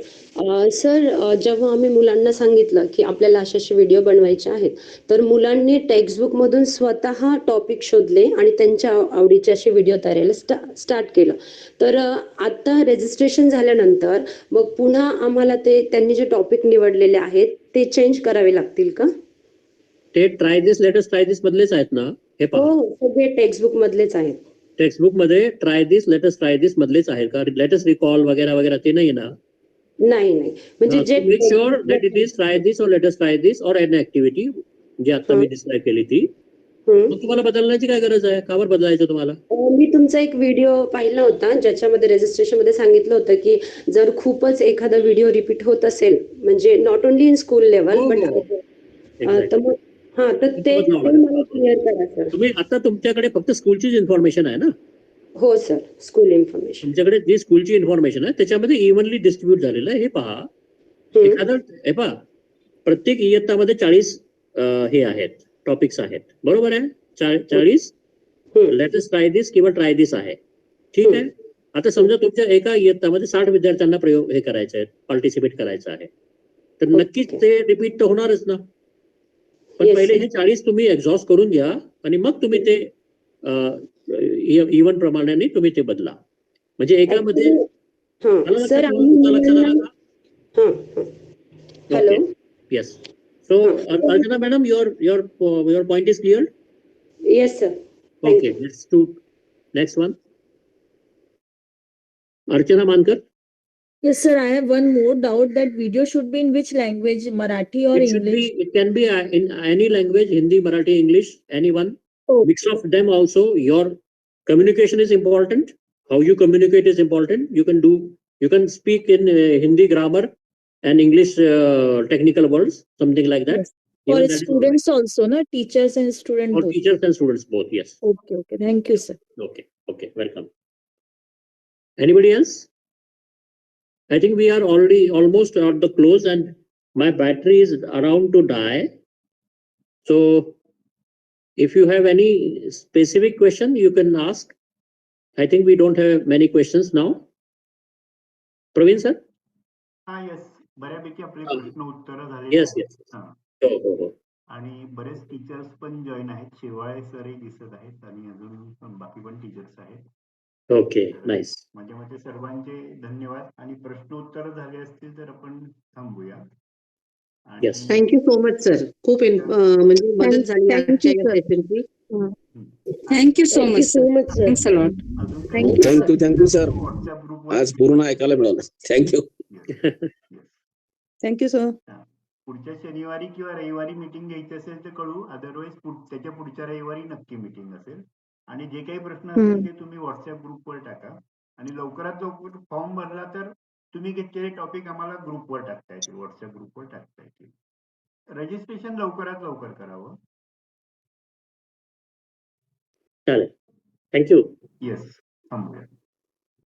Sir जेव्हा आम्ही मुलांना सांगितलं की आपल्याला असे व्हिडिओ बनवायचे आहेत, तर मुलांनी टेक्स्टबुक मधून स्वतः टॉपिक शोधले आणि त्यांच्या आवडीचे असे व्हिडिओ तयारायला स्टार्ट केलं. तर आता रजिस्ट्रेशन झाल्यानंतर मग पुन्हा आम्हाला ते त्यांनी जे टॉपिक निवडलेले आहेत ते चेंज करावे लागतील का? ते ट्राय दिस, लेटेस्ट ट्राय दिस मधलेच आहेत ना हे? हो, सगळे टेक्स्टबुक मधलेच आहेत. टेक्स्टबुक मध्ये ट्राय दिस, लेटेस्ट ट्राय दिस मधलेच आहेत का? लेटेस्ट रिकॉल वगैरे वगैरे ते नाही ना? नाही नाही, म्हणजे जे make sure that it is try this और लेटेस्ट ट्राय दिस और एन ऍक्टिव्हिटी जी आता मी डिस्क्राईब केली ती. मग तुम्हाला बदलण्याची काय गरज आहे? का बरं बदलायचं तुम्हाला? मी तुमचा एक व्हिडिओ पाहिला होता ज्याच्यामध्ये रजिस्ट्रेशन मध्ये सांगितलं होतं की जर खूपच एखादा व्हिडिओ रिपीट होत असेल, म्हणजे not only in school level but तर मग तर ते मला क्लिअर करा सर. तुम्ही आता तुमच्याकडे फक्त स्कूलचीच इन्फॉर्मेशन आहे ना? हो सर, स्कूल इन्फॉर्मेशन. तुमच्याकडे जी स्कूलची इन्फॉर्मेशन आहे त्याच्यामध्ये इव्हनली डिस्ट्रीब्यूट झालेलं आहे हे पहा. एखादं हे पहा, प्रत्येक इयत्तामध्ये 40 हे आहेत, टॉपिक्स आहेत, बरोबर आहे? 40 लेटेस्ट ट्राय दिस किंवा ट्राय दिस आहे, ठीक आहे? आता समजा तुमच्या एका इयत्तामध्ये 60 विद्यार्थ्यांना प्रयोग हे करायचे आहेत, पार्टिसिपेट करायचं आहे, तर नक्कीच ते रिपीट तर होणारच ना. पण पहिले हे 40 तुम्ही एक्झॉस्ट करून घ्या आणि मग तुम्ही ते इव्हन प्रमाणाने तुम्ही ते बदला. म्हणजे एकामध्ये hello. Yes. So Archana madam, your point is clear? Yes sir. Okay, let's do next one. Archana Mankar. Yes, sir. I have one more doubt. That video should be in which language, Marathi or English? It can be in any language, Hindi, Marathi, English, anyone. Mix of them also. Your communication is important. How you communicate is important. You can speak in Hindi grammar and English technical words, something like that. Yes. For students also, no? Teachers and students For both. teachers and students both, yes. Okay. Thank you, sir. Okay, welcome. Anybody else? I think we are already almost at the close and my battery is around to die. So if you have any specific question, you can ask. I think we don't have many questions now. Praveen sir? Yes. बऱ्यापैकी आपले प्रश्न उत्तर झाले. Yes. हो. आणि बरेच teachers पण join आहेत. शेवाळे सरही दिसत आहेत आणि अजून बाकी पण टीचर्स आहेत. Okay, nice. माझ्या मते सर्वांचे धन्यवाद. आणि प्रश्न उत्तर झाले असतील तर आपण थांबूया. Thank you so much sir. खूप म्हणजे मदत झाली आजच्या या सेशनची. Thank you so much. Thanks a lot. Thank you sir. आज पूर्ण ऐकायला मिळालं. थँक्यू. Thank you sir. पुढच्या शनिवारी किंवा रविवारी मीटिंग घ्यायची असेल तर कळू, अदरवाईज त्याच्या पुढच्या रविवारी नक्की मीटिंग असेल. आणि जे काही प्रश्न असतील ते तुम्ही व्हॉट्सअप ग्रुपवर टाका. आणि लवकरात लवकर फॉर्म भरला तर तुम्ही घेतलेले टॉपिक आम्हाला ग्रुपवर टाकता येतील, व्हॉट्सअप ग्रुपवर टाकता येतील. रजिस्ट्रेशन लवकरात लवकर करावं. चालेल. थँक्यू. येस, थांबूया.